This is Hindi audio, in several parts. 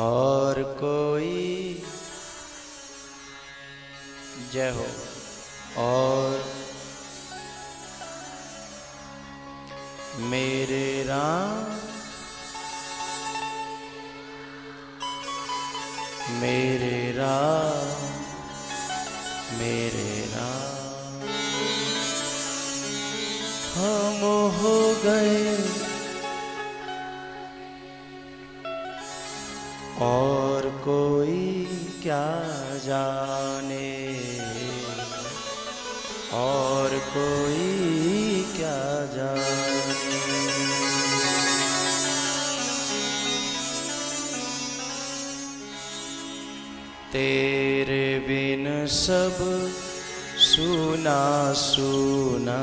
और कोई जय हो। और मेरे राम मेरे राम मेरे राम हम हो गए और कोई क्या जाने, और कोई क्या जाने। तेरे बिन सब सुना सुना,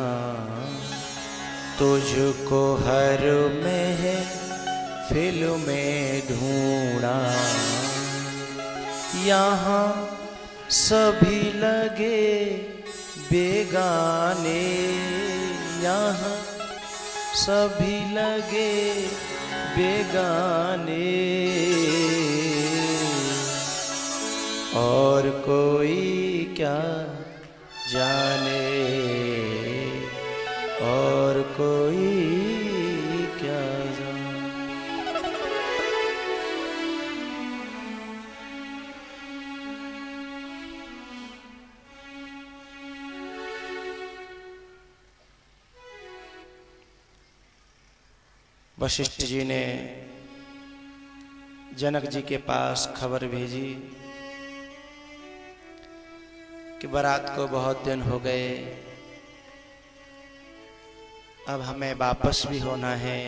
तुझको हर महफिल में ढूंढा। यहाँ सभी लगे बेगाने, यहाँ सभी लगे बेगाने, और कोई क्या जाने, और कोई क्या जाने। वशिष्ठ जी ने जनक जी के पास खबर भेजी कि बारात को बहुत दिन हो गए, अब हमें वापस भी होना है।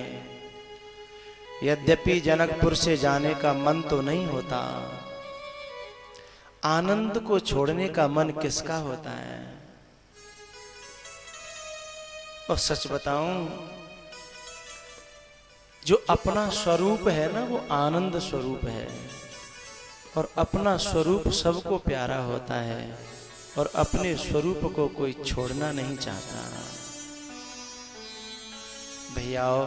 यद्यपि जनकपुर से जाने का मन तो नहीं होता, आनंद को छोड़ने का मन किसका होता है। और सच बताऊं, जो अपना स्वरूप है ना, वो आनंद स्वरूप है, और अपना स्वरूप सबको प्यारा होता है, और अपने स्वरूप को कोई छोड़ना नहीं चाहता। भैयाओ,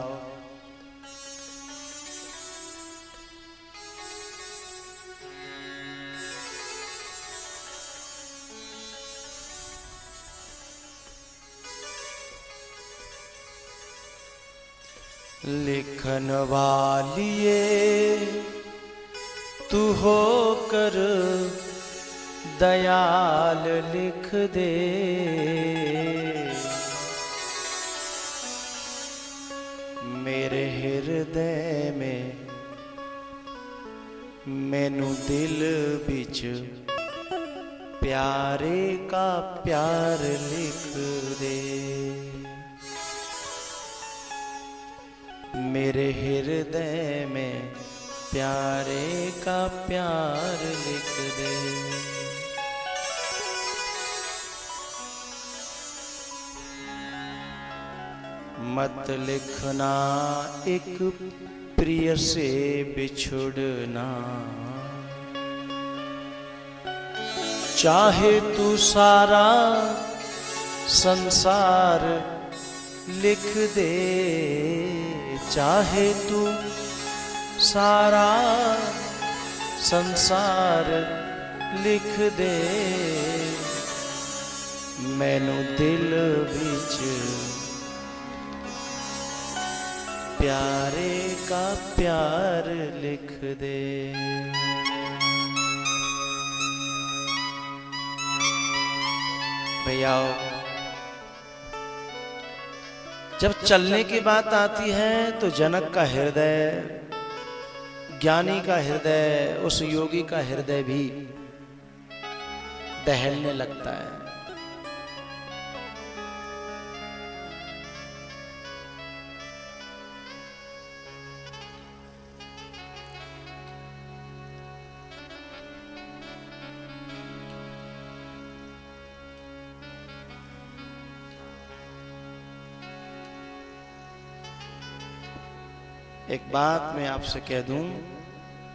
लिखन वालिए तू होकर दयाल लिख दे, मेरे हृदय में मैनू दिल बिच प्यारे का प्यार लिख दे, मेरे हृदय में प्यारे का प्यार लिख दे। मत लिखना एक प्रिय से बिछुड़ना, चाहे तू सारा संसार लिख दे, चाहे तू सारा संसार लिख दे, मैनू दिल बिच प्यारे का प्यार लिख दे। भैयाओ, जब चलने की बात आती है तो जनक का हृदय, ज्ञानी का हृदय, उस योगी का हृदय भी दहलने लगता है। एक बात मैं आपसे कह दूं,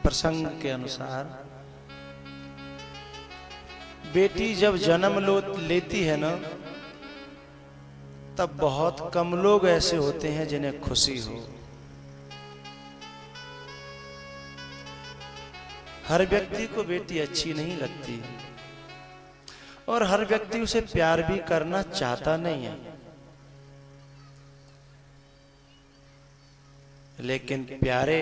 प्रसंग के अनुसार, बेटी जब जन्म लेती है ना, तब बहुत कम लोग ऐसे होते हैं जिन्हें खुशी हो। हर व्यक्ति को बेटी अच्छी नहीं लगती और हर व्यक्ति उसे प्यार भी करना चाहता नहीं है, लेकिन प्यारे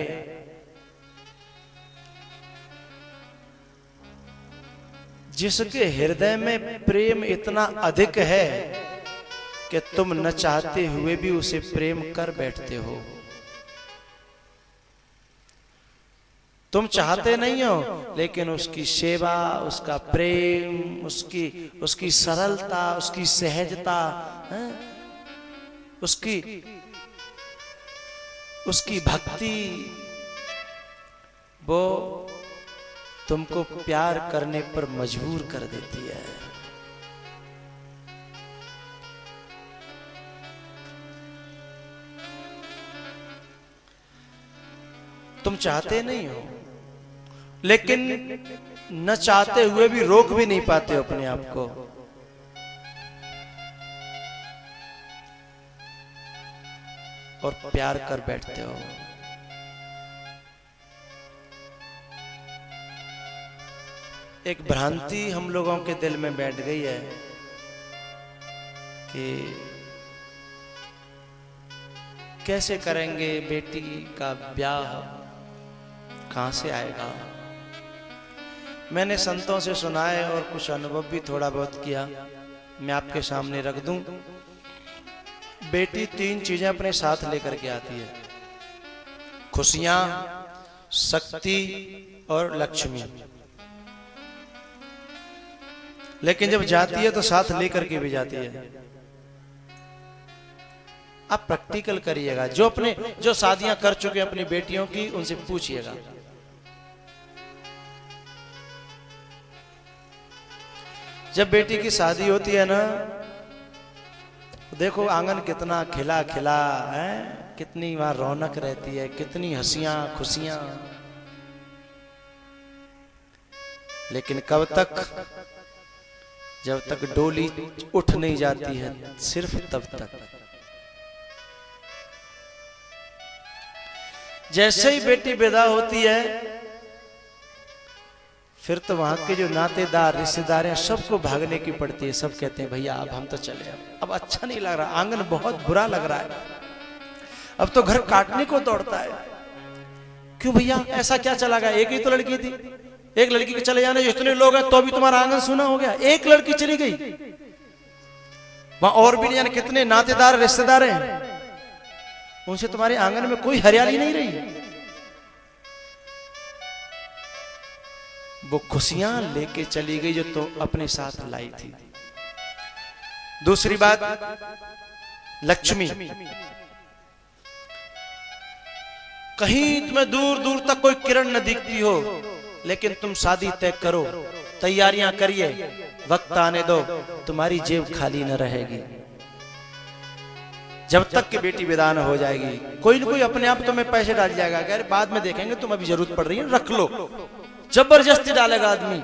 जिसके हृदय में प्रेम इतना अधिक है कि तुम न चाहते हुए भी उसे प्रेम कर बैठते हो। तुम चाहते नहीं हो, लेकिन उसकी सेवा, उसका प्रेम, उसकी सरलता, उसकी सहजता, उसकी भक्ति, वो तुमको प्यार करने पर मजबूर कर देती है। तुम चाहते नहीं हो, लेकिन न चाहते हुए भी रोक भी नहीं पाते हो अपने आप को। और प्यार कर बैठते हो। एक भ्रांति हम लोगों के दिल में बैठ गई है कि कैसे करेंगे, बेटी का ब्याह कहां से आएगा। मैंने संतों से सुना है और कुछ अनुभव भी थोड़ा बहुत किया, मैं आपके सामने रख दूं। बेटी 3 चीजें अपने साथ लेकर के आती है, खुशियां, शक्ति और लक्ष्मी। लेकिन जब जाती है तो साथ लेकर के भी जाती है। आप प्रैक्टिकल करिएगा, जो शादियां कर चुके अपनी बेटियों की, उनसे पूछिएगा। जब बेटी की शादी होती है ना, देखो आंगन कितना खिला खिला है, कितनी वहां रौनक रहती है, कितनी हंसियां खुशियां। लेकिन कब तक? जब तक डोली उठ नहीं जाती है, सिर्फ तब तक। जैसे ही बेटी विदा होती है, फिर तो वहां के जो नातेदार रिश्तेदार हैं, सबको भागने की पड़ती है। सब कहते हैं भैया अब हम तो चले, अब अच्छा नहीं लग रहा, आंगन बहुत बुरा लग रहा है, अब तो घर काटने को दौड़ता है। क्यों भैया, ऐसा क्या चला गया? एक ही तो लड़की थी, एक लड़की के चले जाने इतने लोग हैं तो भी तुम्हारा आंगन सूना हो गया। एक लड़की चली गई, वहां और भी नहीं जाने कितने नातेदार रिश्तेदार हैं, उनसे तुम्हारे आंगन में कोई हरियाली नहीं रही। वो खुशियां लेके चली गई जो तो अपने साथ लाई थी। दूसरी बात, लक्ष्मी। कहीं तुम्हें दूर दूर तक कोई किरण न दिखती हो, लेकिन तुम शादी तय करो, तैयारियां करिए, वक्त आने दो, तुम्हारी जेब खाली न रहेगी। जब तक कि बेटी विदा न हो जाएगी, कोई न कोई अपने आप तुम्हें पैसे डाल जाएगा, अरे बाद में देखेंगे, तुम अभी जरूरत पड़ रही है, रख लो। जबरदस्ती डालेगा आदमी।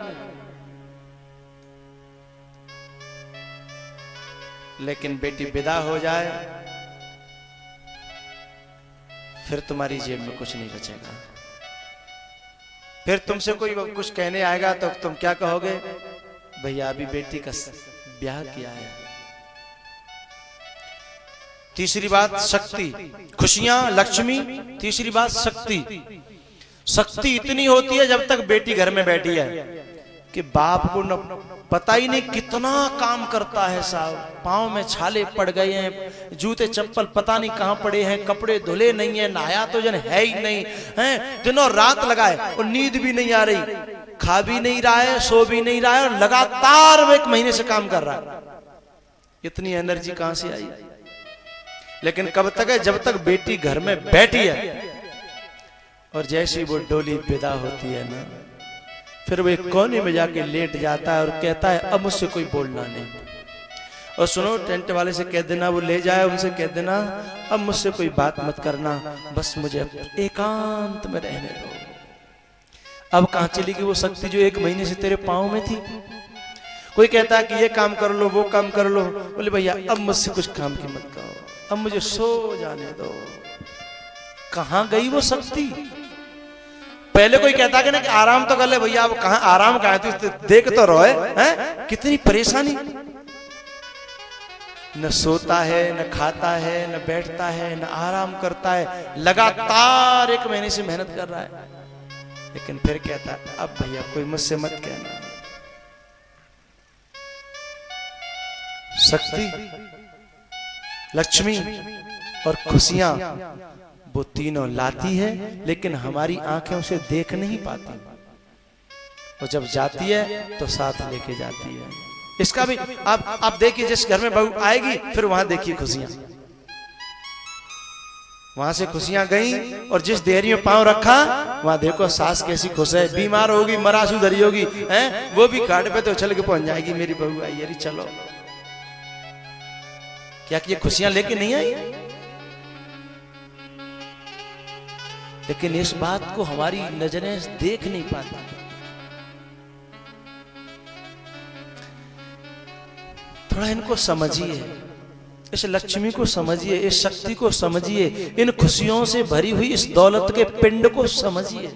लेकिन बेटी विदा हो जाए, फिर तुम्हारी जेब में कुछ नहीं बचेगा। फिर तुमसे कोई कुछ कहने आएगा तो तुम क्या कहोगे? भैया अभी बेटी का ब्याह किया है। तीसरी बात शक्ति, खुशियां, लक्ष्मी। तीसरी बात शक्ति। शक्ति इतनी होती है जब तक बेटी घर में बैठी है कि बाप को न पता ही नहीं कितना काम करता है साहब। पांव में छाले पड़ गए हैं, जूते चप्पल पता नहीं कहां पड़े हैं, कपड़े धुले नहीं है, नहाया तो जन है ही नहीं है, दिनों रात लगाए और नींद भी नहीं आ रही, खा भी नहीं रहा है, सो भी नहीं रहा है, और लगातार वो 1 महीने से काम कर रहा है। इतनी एनर्जी कहां से आई? लेकिन कब तक है? जब तक बेटी घर में बैठी है। और जैसी वो डोली विदा होती है ना, फिर वो एक कोने में जाके लेट जाता है और कहता है अब मुझसे कोई बोलना नहीं। और सुनो, टेंट वाले से कह देना वो ले जाए, उनसे कह देना अब मुझसे कोई बात मत करना, बस मुझे एकांत में रहने दो। अब कहां चली गई वो शक्ति जो 1 महीने से तेरे पांव में थी? कोई कहता है कि ये काम कर लो, वो काम कर लो, बोले भैया अब मुझसे कुछ काम की मत कहो, अब मुझे सो जाने दो। कहां गई वो शक्ति? पहले कोई कहता कि ना कि आराम तो कर ले भैया, अब कहां आराम कहां है, तो देख तो रोए हैं, कितनी परेशानी। न सोता है, न खाता है, न बैठता है, न आराम करता है, लगातार 1 महीने से मेहनत कर रहा है, लेकिन फिर कहता है अब भैया कोई मुझसे मत कहना। शक्ति, लक्ष्मी और खुशियां वो तीनों लाती है, लेकिन हमारी आंखें उसे देख नहीं पाती। वो जब जाती है तो साथ लेके जाती है। इसका भी आप देखिए, जिस घर में बहू आएगी फिर वहां देखिए खुशियां, वहां से खुशियां गई, और जिस देहरी में पांव रखा वहां देखो सास कैसी खुश है। बीमार होगी, मरासू धरी होगी, हैं, वो भी खाट पे तो उछल के पहुंच जाएगी, मेरी बहू आई, अरे चलो। क्या ये खुशियां लेके नहीं आई? लेकिन इस बात को हमारी नजरें देख नहीं पाती। थोड़ा इनको समझिए, इस लक्ष्मी को समझिए, इस शक्ति को समझिए, इन खुशियों से भरी हुई इस दौलत के पिंड को समझिए।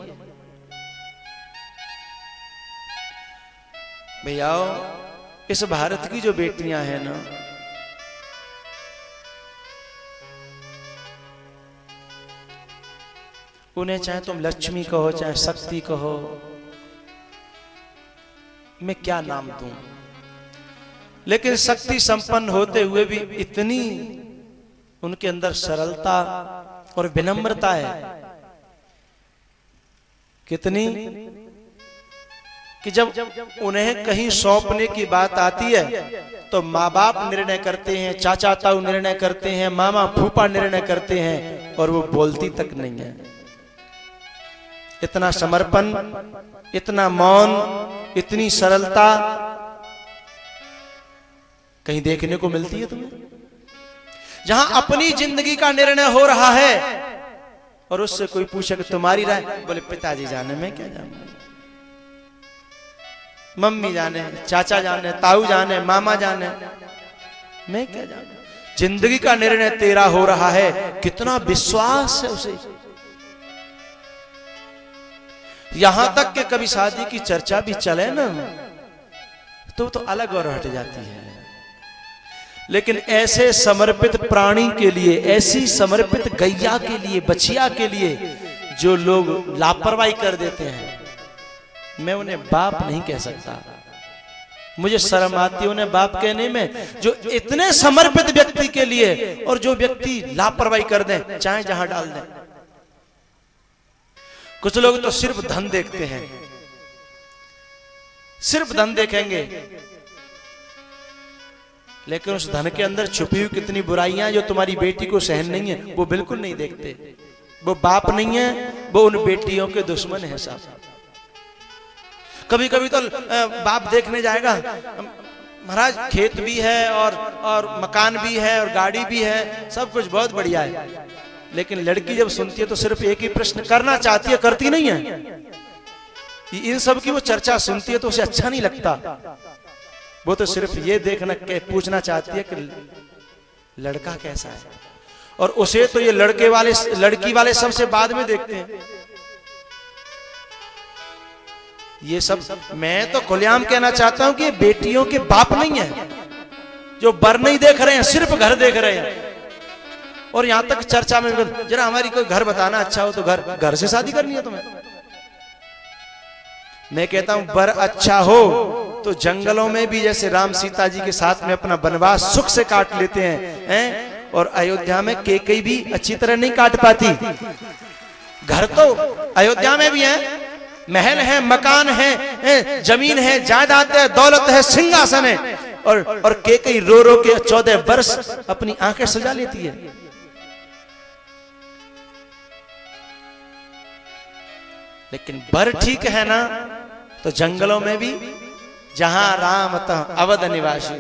भैया इस भारत की जो बेटियां हैं ना, उन्हें चाहे तुम लक्ष्मी कहो चाहे शक्ति कहो, मैं क्या नाम दूं, लेकिन शक्ति संपन्न होते हुए भी इतनी उनके अंदर सरलता और विनम्रता है, कितनी कि जब उन्हें कहीं सौंपने की बात आती है तो माँ बाप निर्णय करते हैं, चाचा ताऊ निर्णय करते हैं, मामा फूफा निर्णय करते हैं, और वो बोलती तक नहीं है। इतना समर्पण, इतना मौन, इतनी सरलता कहीं देखने को मिलती है तुम्हें? जहां अपनी जिंदगी का निर्णय हो रहा है और उससे कोई पूछे कि तुम्हारी राय, बोले पिताजी जाने, मैं क्या जानूं, मम्मी जाने, चाचा जाने, ताऊ जाने, मामा जाने, मैं क्या जानूं। जिंदगी का निर्णय तेरा हो रहा है, कितना विश्वास है उसे। यहां तक कि कभी शादी की चर्चा भी चले ना तो अलग और हट जाती है, लेकिन ऐसे समर्पित प्राणी के लिए, ऐसी समर्पित गैया के लिए, बछिया के लिए जो लोग लापरवाही कर देते हैं, मैं उन्हें बाप नहीं कह सकता। मुझे शर्म आती है उन्हें बाप कहने में, जो इतने समर्पित व्यक्ति के लिए, और जो व्यक्ति लापरवाही कर दें, चाहे जहां डाल दें। कुछ लोग तो सिर्फ धन देखते हैं, सिर्फ धन देखेंगे, लेकिन उस धन के अंदर छुपी हुई कितनी बुराइयां जो तुम्हारी बेटी को सहन नहीं है, वो बिल्कुल नहीं देखते। वो बाप नहीं है, वो उन बेटियों के दुश्मन है साहब। कभी कभी तो बाप देखने जाएगा, महाराज खेत भी है और मकान भी है और गाड़ी भी है, सब कुछ बहुत बढ़िया है, लेकिन लड़की जब सुनती है तो सिर्फ एक ही प्रश्न करना चाहती है, करती नहीं है। इन सब की वो चर्चा सुनती है तो उसे अच्छा नहीं लगता। वो तो सिर्फ ये देखना पूछना चाहती है कि लड़का कैसा है, और उसे तो ये लड़की वाले सबसे बाद में देखते हैं। ये सब मैं तो खुलेआम कहना चाहता हूं कि बेटियों के बाप नहीं है, जो बर नहीं देख रहे हैं, सिर्फ घर देख रहे हैं। और यहां तक चर्चा में जरा हमारी कोई घर बताना अच्छा हो तो घर से शादी करनी है तुम्हें। मैं कहता हूं बर अच्छा हो तो जंगलों में भी जैसे राम सीता जी के साथ में अपना वनवास सुख से काट लेते हैं, और अयोध्या में केकई भी अच्छी तरह नहीं काट पाती। घर तो अयोध्या में भी है, महल है, मकान है, जमीन है, जायदाद है, दौलत है, सिंहासन है, और केकई रो रो के 14 वर्ष अपनी आंखें सजा लेती है। लेकिन बर ठीक है ना तो जंगलों में भी जहां राम तहाँ अवध निवासी,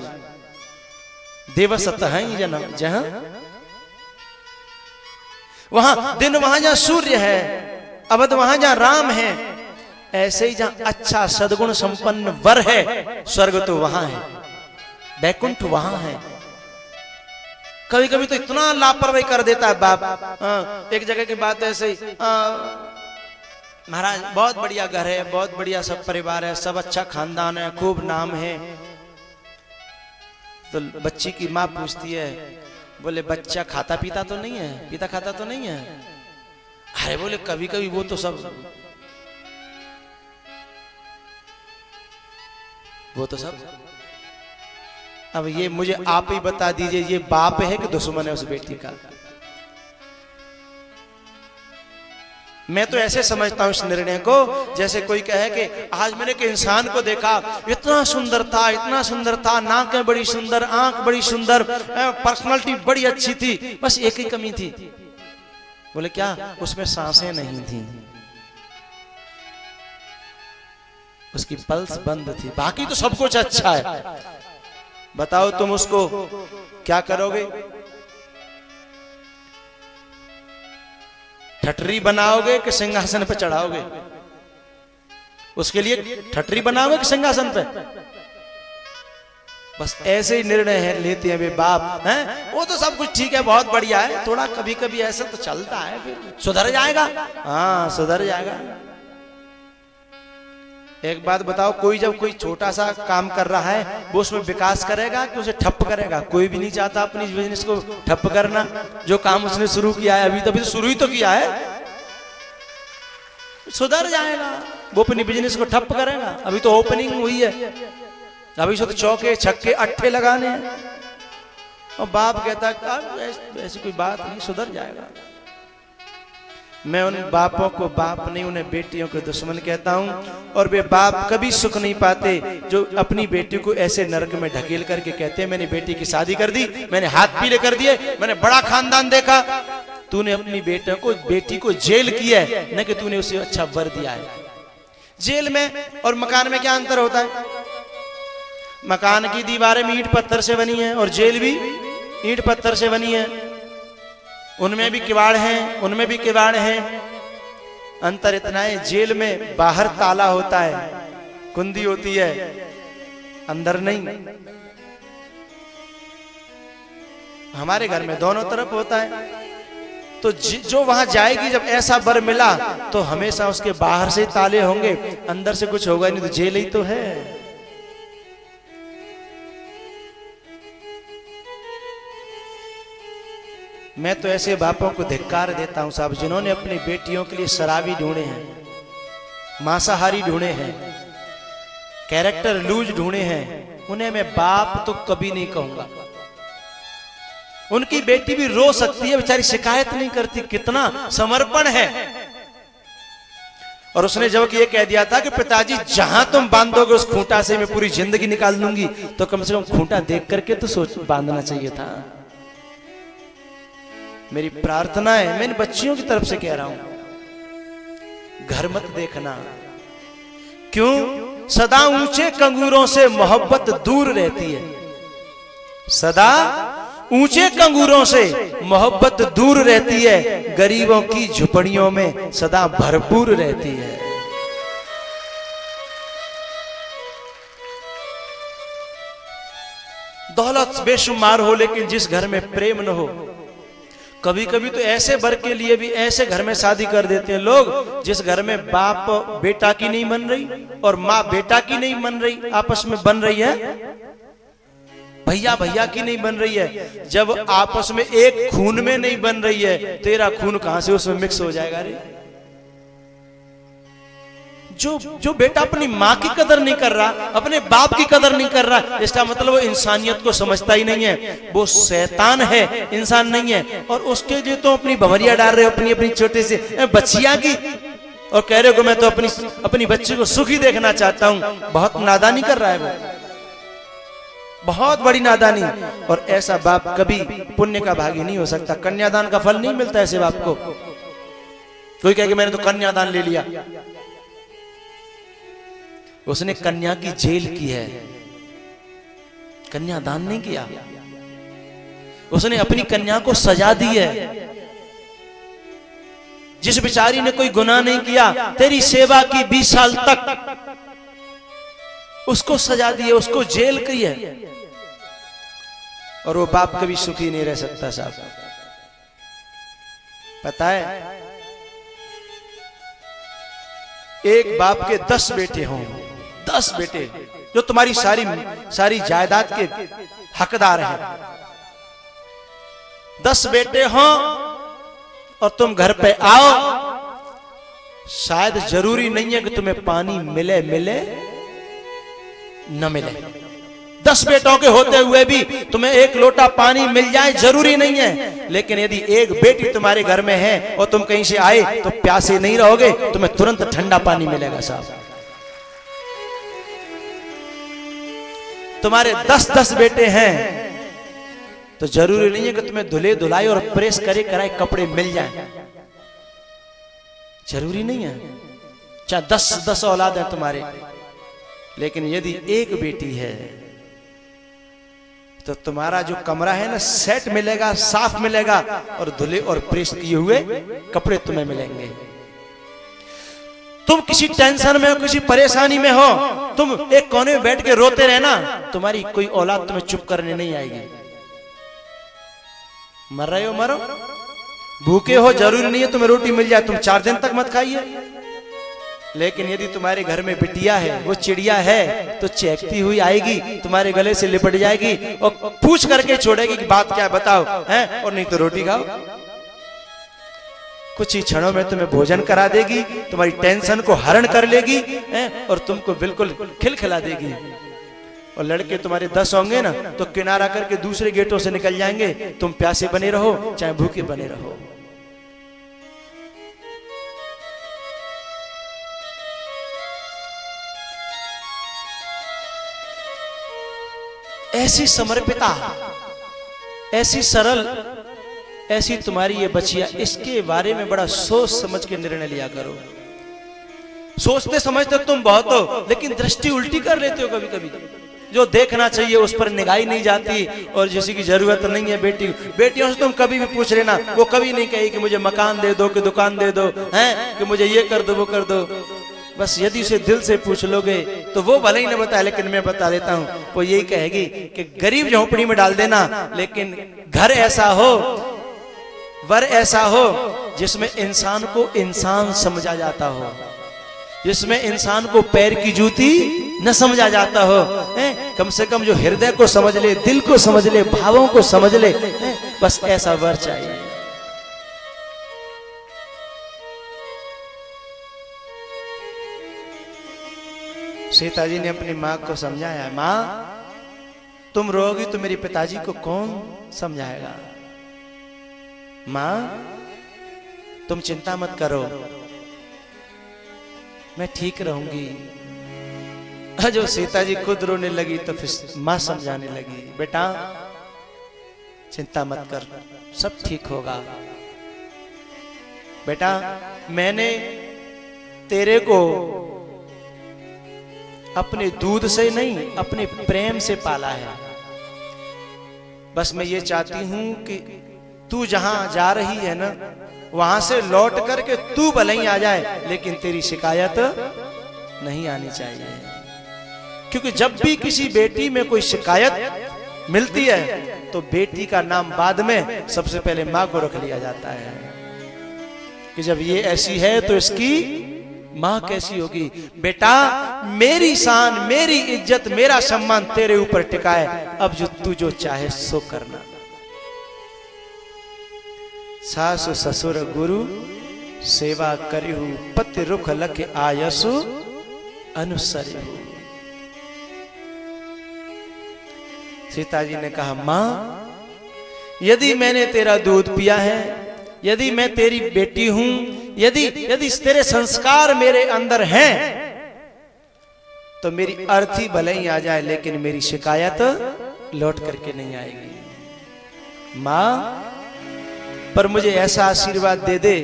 देवसत है जन्म जहां वहां दिन, वहां जहां सूर्य है, अवध वहां जहां राम है, ऐसे ही जहां अच्छा सद्गुण संपन्न वर है, स्वर्ग तो वहां है, बैकुंठ वहां है। कभी कभी तो इतना लापरवाही कर देता है बाप। एक जगह की बात ऐसे ही, महाराज बहुत बढ़िया घर है, बहुत बढ़िया सब परिवार है, सब अच्छा खानदान है, खूब नाम है। तो बच्ची की माँ पूछती है, बोले बच्चा खाता पीता तो नहीं है, पीता खाता तो नहीं है? अरे बोले कभी कभी वो तो सब अब ये मुझे आप ही बता दीजिए, ये बाप है कि दुश्मन है उस बेटी का? मैं तो ऐसे समझता हूं इस निर्णय को, जैसे कोई कहे कि आज मैंने एक इंसान को देखा, इतना सुंदर था, इतना सुंदर था, नाकें बड़ी सुंदर, आंख बड़ी सुंदर, पर्सनालिटी बड़ी अच्छी थी, बस एक ही कमी थी। बोले क्या? उसमें सांसें नहीं थी, उसकी पल्स बंद थी, बाकी तो सब कुछ अच्छा है। बताओ तुम उसको क्या करोगे? ठटरी बनाओगे कि सिंहासन पे चढ़ाओगे? उसके लिए ठटरी बनाओगे कि सिंहासन पे? बस ऐसे ही निर्णय है लेते हैं वे बाप हैं। वो तो सब कुछ ठीक है, बहुत बढ़िया है, थोड़ा कभी कभी ऐसा तो चलता है, फिर सुधर जाएगा। हाँ सुधर जाएगा। एक बात बताओ, कोई जब कोई छोटा सा काम कर रहा है वो उसमें विकास करेगा कि उसे ठप करेगा? कोई भी नहीं चाहता अपनी बिजनेस को ठप करना। जो काम उसने शुरू किया है, अभी तो शुरू ही तो किया है, सुधर जाएगा। वो अपनी बिजनेस को ठप करेगा? अभी तो ओपनिंग हुई है, अभी तो चौके छक्के अट्ठे लगाने हैं। और बाप कहता है ऐसी कोई बात नहीं, सुधर जाएगा। मैं उन बापों को बाप नहीं, उन्हें बेटियों को दुश्मन कहता हूं। और वे बाप कभी सुख नहीं पाते जो अपनी बेटी को ऐसे नरक में ढकेल करके कहते हैं मैंने बेटी की शादी कर दी, मैंने हाथ पीले कर दिए, मैंने बड़ा खानदान देखा। तूने अपनी बेटी को जेल किया है, न कि तूने उसे अच्छा वर दिया है। जेल में और मकान में क्या अंतर होता है? मकान की दीवारें भी ईंट पत्थर से बनी है और जेल भी ईंट पत्थर से बनी है। उनमें भी किवाड़ हैं, उनमें भी किवाड़ हैं। अंतर इतना है, जेल में बाहर ताला होता है, कुंडी होती है, अंदर नहीं। हमारे घर में दोनों तरफ होता है। तो जो वहां जाएगी, जब ऐसा वर मिला तो हमेशा उसके बाहर से ताले होंगे, अंदर से कुछ होगा नहीं, तो जेल ही तो है। मैं तो ऐसे बापों को धिक्कार देता हूं साहब, जिन्होंने अपनी बेटियों के लिए शराबी ढूंढे हैं, मांसाहारी ढूंढे हैं, कैरेक्टर लूज ढूंढे हैं, उन्हें मैं बाप तो कभी नहीं कहूंगा। उनकी बेटी भी रो सकती है, बेचारी शिकायत नहीं करती, कितना समर्पण है। और उसने जब ये कह दिया था कि पिताजी जहां तुम बांधोगे उस खूंटा से मैं पूरी जिंदगी निकाल दूंगी, तो कम से कम खूंटा देख करके तो सोच बांधना चाहिए था। मेरी प्रार्थना है, मैं इन बच्चियों की तरफ से कह रहा हूं, घर मत देखना। क्यों? सदा ऊंचे कंगूरों से मोहब्बत दूर रहती है, सदा ऊंचे कंगूरों से मोहब्बत दूर रहती है, गरीबों की झुपड़ियों में सदा भरपूर रहती है। दौलत बेशुमार हो, लेकिन जिस घर में प्रेम न हो। कभी कभी तो ऐसे वर के लिए भी ऐसे घर में शादी कर देते हैं लोग, जिस घर में बाप बेटा की नहीं बन रही और माँ बेटा की नहीं बन रही, आपस में बन रही है, भैया भैया की नहीं बन रही है। जब आपस में एक खून में नहीं बन रही है, तेरा खून कहां से उसमें मिक्स हो जाएगा रे? जो बेटा अपनी माँ की कदर नहीं कर रहा, अपने बाप की कदर नहीं कर रहा, इसका मतलब वो इंसानियत को समझता ही नहीं है, वो शैतान है, इंसान नहीं है। और उसके लिए तो अपनी भंवरिया डाल रहे हो अपनी अपनी छोटे से बच्चियां की, और कह रहे हो मैं तो अपनी बच्ची को सुखी देखना चाहता हूं। बहुत नादानी कर रहा है वो, बहुत बड़ी नादानी। और ऐसा बाप कभी पुण्य का भागी नहीं हो सकता, कन्यादान का फल नहीं मिलता ऐसे बाप को। कोई कहे कि मैंने तो कन्यादान ले लिया, उसने कन्या की जेल की है, कन्यादान नहीं किया। उसने अपनी कन्या को सजा दी है। जिस बेचारी ने कोई गुनाह नहीं किया, तेरी सेवा की 20 साल तक, उसको सजा दी है, उसको जेल की है। और वो बाप कभी सुखी नहीं रह सकता साहब। पता है, एक बाप के 10 बेटे हों, 10 बेटे जो तुम्हारी सारी जायदाद के हकदार हैं, 10 बेटे हों और तुम घर पे आओ, शायद जरूरी नहीं है कि तुम्हें पानी मिले न मिले। 10 बेटों के होते हुए भी तुम्हें एक लोटा पानी मिल जाए जरूरी नहीं है। लेकिन यदि एक बेटी तुम्हारे घर में है और तुम कहीं से आए तो प्यासे नहीं रहोगे, तुम्हें तुरंत ठंडा पानी मिलेगा साहब। तुम्हारे 10 बेटे हैं तो जरूरी नहीं है कि तुम्हें धुले धुलाई और प्रेस करे कराए कपड़े मिल जाएं, जरूरी नहीं है। चाहे 10 औलाद है तुम्हारे, लेकिन यदि एक बेटी है तो तुम्हारा जो कमरा है ना, सेट मिलेगा, साफ मिलेगा, और धुले और प्रेस किए हुए कपड़े तुम्हें मिलेंगे। तुम किसी टेंशन में हो, किसी परेशानी में हो, तुम एक कोने में बैठ के रोते रहना, तुम्हारी कोई औलाद तुम्हें चुप करने नहीं आएगी। मर रहे हो मरो, भूखे हो जरूरी नहीं है तुम्हें रोटी मिल जाए, तुम 4 दिन तक मत खाइए। लेकिन यदि तुम्हारे घर में बिटिया है, वो चिड़िया है, तो चहकती हुई आएगी, तुम्हारे गले से लिपट जाएगी और पूछ करके छोड़ेगी कि बात क्या बताओ हैं, और नहीं तो रोटी खाओ। कुछ ही क्षणों में तुम्हें भोजन करा देगी, तुम्हारी टेंशन को हरण कर लेगी हैं, और तुमको बिल्कुल खिलखिला देगी। और लड़के तुम्हारे 10 होंगे ना, तो किनारा करके दूसरे गेटों से निकल जाएंगे। तुम प्यासे बने रहो चाहे भूखे बने रहो। ऐसी समर्पिता, ऐसी सरल, ऐसी तुम्हारी ये बचिया, इसके बारे में बड़ा सोच समझ के निर्णय लिया करो। सोचते समझते तुम बहुत हो, लेकिन दृष्टि उल्टी कर लेते हो कभी कभी। जो देखना चाहिए उस पर निगाह नहीं जाती, और जिसी की जरूरत नहीं है बेटियों से तुम कभी भी पूछ लेना, वो कभी नहीं कही कि मुझे मकान दे दो, कि दुकान दे दो, हैं कि मुझे ये कर दो वो कर दो। बस यदि उसे दिल से पूछ लोगे तो वो भले ही न बताए, लेकिन मैं बता देता हूं, वो यही कहेगी कि गरीब झोंपड़ी में डाल देना, लेकिन घर ऐसा हो, वर ऐसा हो जिसमें इंसान को इंसान समझा जाता हो, जिसमें इंसान को पैर की जूती न समझा जाता हो, कम से कम जो हृदय को समझ ले, दिल को समझ ले, भावों को समझ ले, बस ऐसा वर चाहिए। सीता जी ने अपनी माँ को समझाया, माँ तुम रोगी तो मेरे पिताजी को कौन समझाएगा। माँ तुम चिंता मत करो, मैं ठीक रहूंगी। जो सीता जी खुद रोने लगी तो फिर माँ समझाने लगी, बेटा चिंता मत कर, सब ठीक होगा। बेटा मैंने तेरे को अपने दूध से नहीं, अपने प्रेम से पाला है। बस मैं ये चाहती हूं कि तू जहां जा रही है ना, वहां से लौट करके तू भले ही आ जाए, लेकिन तेरी शिकायत नहीं आनी चाहिए। क्योंकि जब भी किसी बेटी में कोई शिकायत मिलती है तो बेटी का नाम बाद में सबसे पहले मां को रख लिया जाता है, कि जब ये ऐसी है तो इसकी मां कैसी होगी। बेटा मेरी शान, मेरी इज्जत, मेरा सम्मान तेरे ऊपर टिका है, अब जो तू जो चाहे सो करना। सासु ससुर गुरु सेवा करिहु, पति रुख लख आयसु अनुसरिहु। सीता जी ने कहा, मां यदि मैंने तेरा दूध पिया है, यदि मैं तेरी बेटी हूं, यदि तेरे संस्कार मेरे अंदर हैं, तो मेरी अर्थी भले ही आ जाए, लेकिन मेरी शिकायत लौट करके नहीं आएगी। मां पर मुझे ऐसा आशीर्वाद दे दे,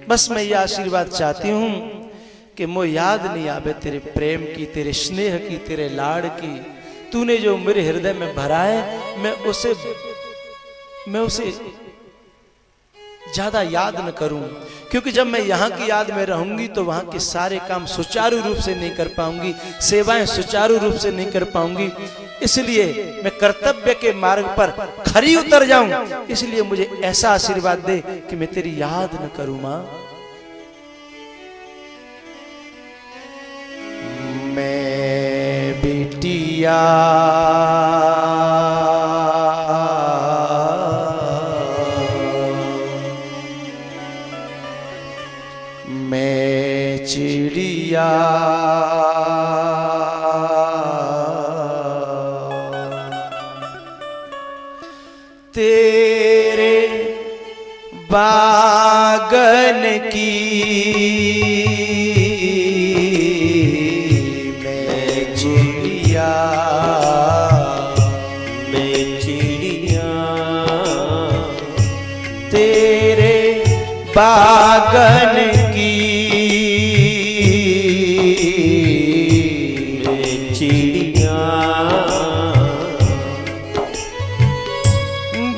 बस मैं ये आशीर्वाद चाहती हूं कि मुझे याद नहीं आवे तेरे प्रेम की, तेरे स्नेह की, तेरे लाड़ की। तूने जो मेरे हृदय में भरा है, मैं उसे मैं उसे ज्यादा याद न करूं, क्योंकि जब मैं यहाँ की याद में रहूंगी तो वहाँ के सारे काम सुचारू रूप से नहीं कर पाऊंगी, सेवाएं सुचारू रूप से नहीं कर पाऊंगी। इसलिए मैं कर्तव्य के मार्ग पर खरी उतर जाऊं। इसलिए मुझे ऐसा आशीर्वाद दे कि मैं तेरी याद न करूं मां। मैं बिटिया मैं चिड़िया तेरे बागन की मैं चिड़िया तेरे बागन की मैं चिड़िया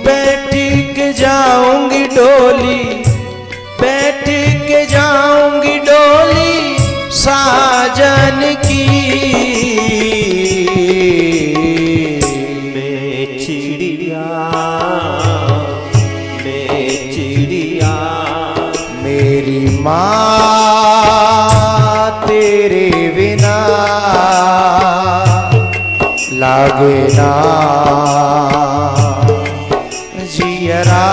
बैठ के जाऊंगी डोली, बैठ के जाऊंगी डोली साजन की मैं चिड़िया मेरी माँ तेरे बिना लागे ना जियरा।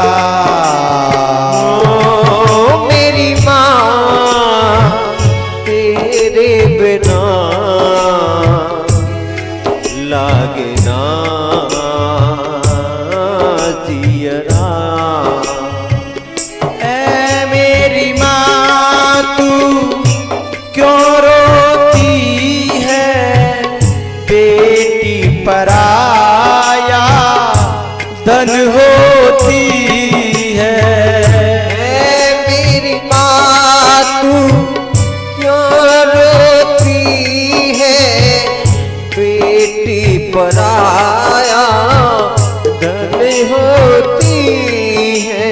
मेरी माँ तेरे बिना लागे ना जियरा। मेरी माँ तू क्यों रोती है, बेटी पराया धन होती है। मेरी माँ तू क्यों रोती है, बेटी पराया धन होती है।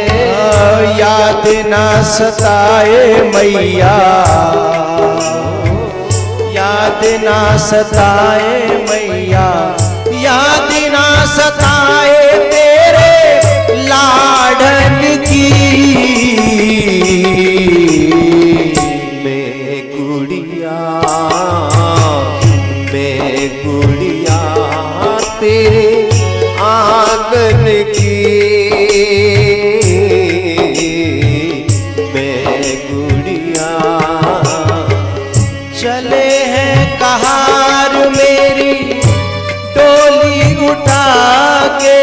याद ना सताए मैया, याद ना सताए मैया, याद ना सताए तेरे लाडन की मैं गुड़िया तेरे आंगन की चले हैं कहार मेरी डोली उठा के,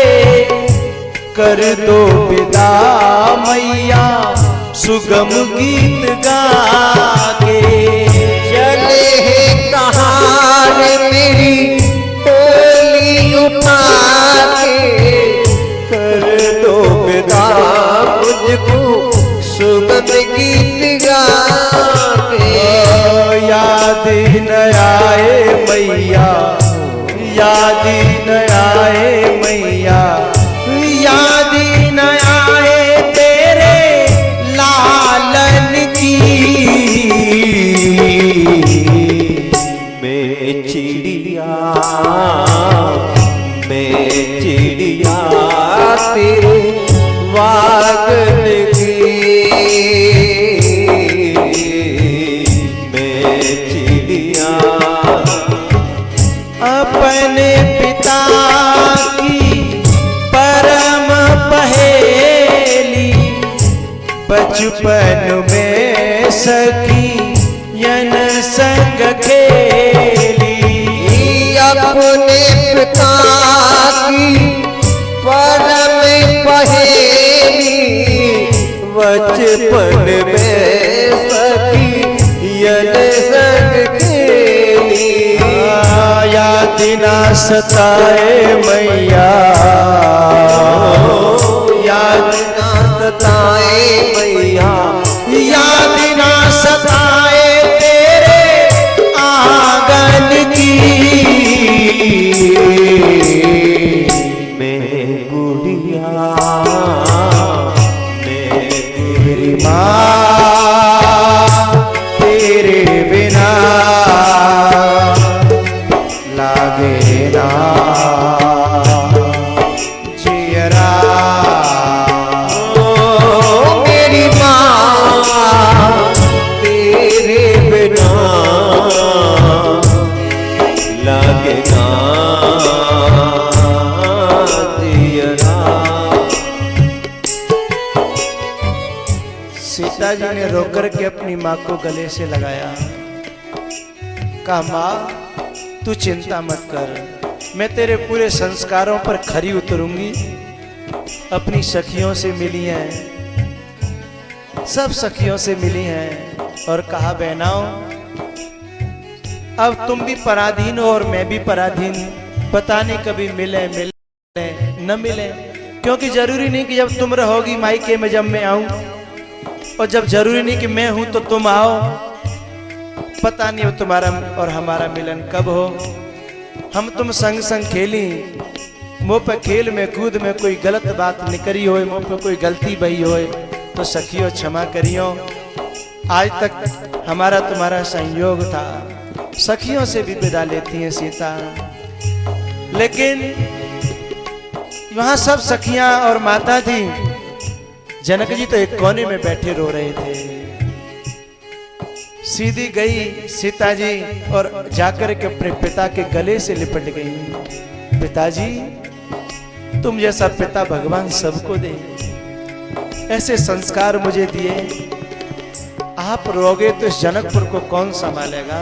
कर दो विदा मैया सुगम गीत गा के। चले हैं कहार मेरी डोली उठा के, कर दो विदा मुझको सुगम गीत गा के। याद न आए मैया, याद न आए मैया, याद न आए तेरे लालन की मैं चिड़िया तेरे वागन की अपने पिता की परम पहेली बचपन में सखी यन संग खेली। अपने पिता की परम पहेली बचपन में सखी यन संग खेली। याद ना सताए मैया, याद ना सताए मैया, याद ना सताए तेरे आंगन की मैं गुड़िया बिना लागे ना जियरा। ओ मेरी माँ तेरे बिना लागे ना जियरा। सीता जी ने रोकर के अपनी माँ को गले से लगाया, कहा माँ तू चिंता मत कर, मैं तेरे पूरे संस्कारों पर खरी उतरूंगी। अपनी सखियों से मिली हैं, सब सखियों से मिली हैं और कहा बहनाओ अब तुम भी पराधीन हो और मैं भी पराधीन, पता नहीं कभी मिले न मिले, क्योंकि जरूरी नहीं कि जब तुम रहोगी मायके में जब मैं आऊं, और जब जरूरी नहीं कि मैं हूं तो तुम आओ, पता नहीं हो तुम्हारा और हमारा मिलन कब हो। हम तुम संग संग खेली, मुँह पर खेल में कूद में कोई गलत बात निकरी होए, मुँह पर कोई गलती बही होए तो सखियों क्षमा करियो। आज तक हमारा तुम्हारा संयोग था। सखियों से भी विदा लेती हैं सीता, लेकिन वहां सब सखियां और माता थी। जनक जी तो एक कोने में बैठे रो रहे थे। सीधी गई सीता जी और जाकर के अपने पिता के गले से लिपट गई। पिताजी तुम जैसा पिता भगवान सबको दे, ऐसे संस्कार मुझे दिए, आप रोगे तो इस जनकपुर को कौन संभालेगा।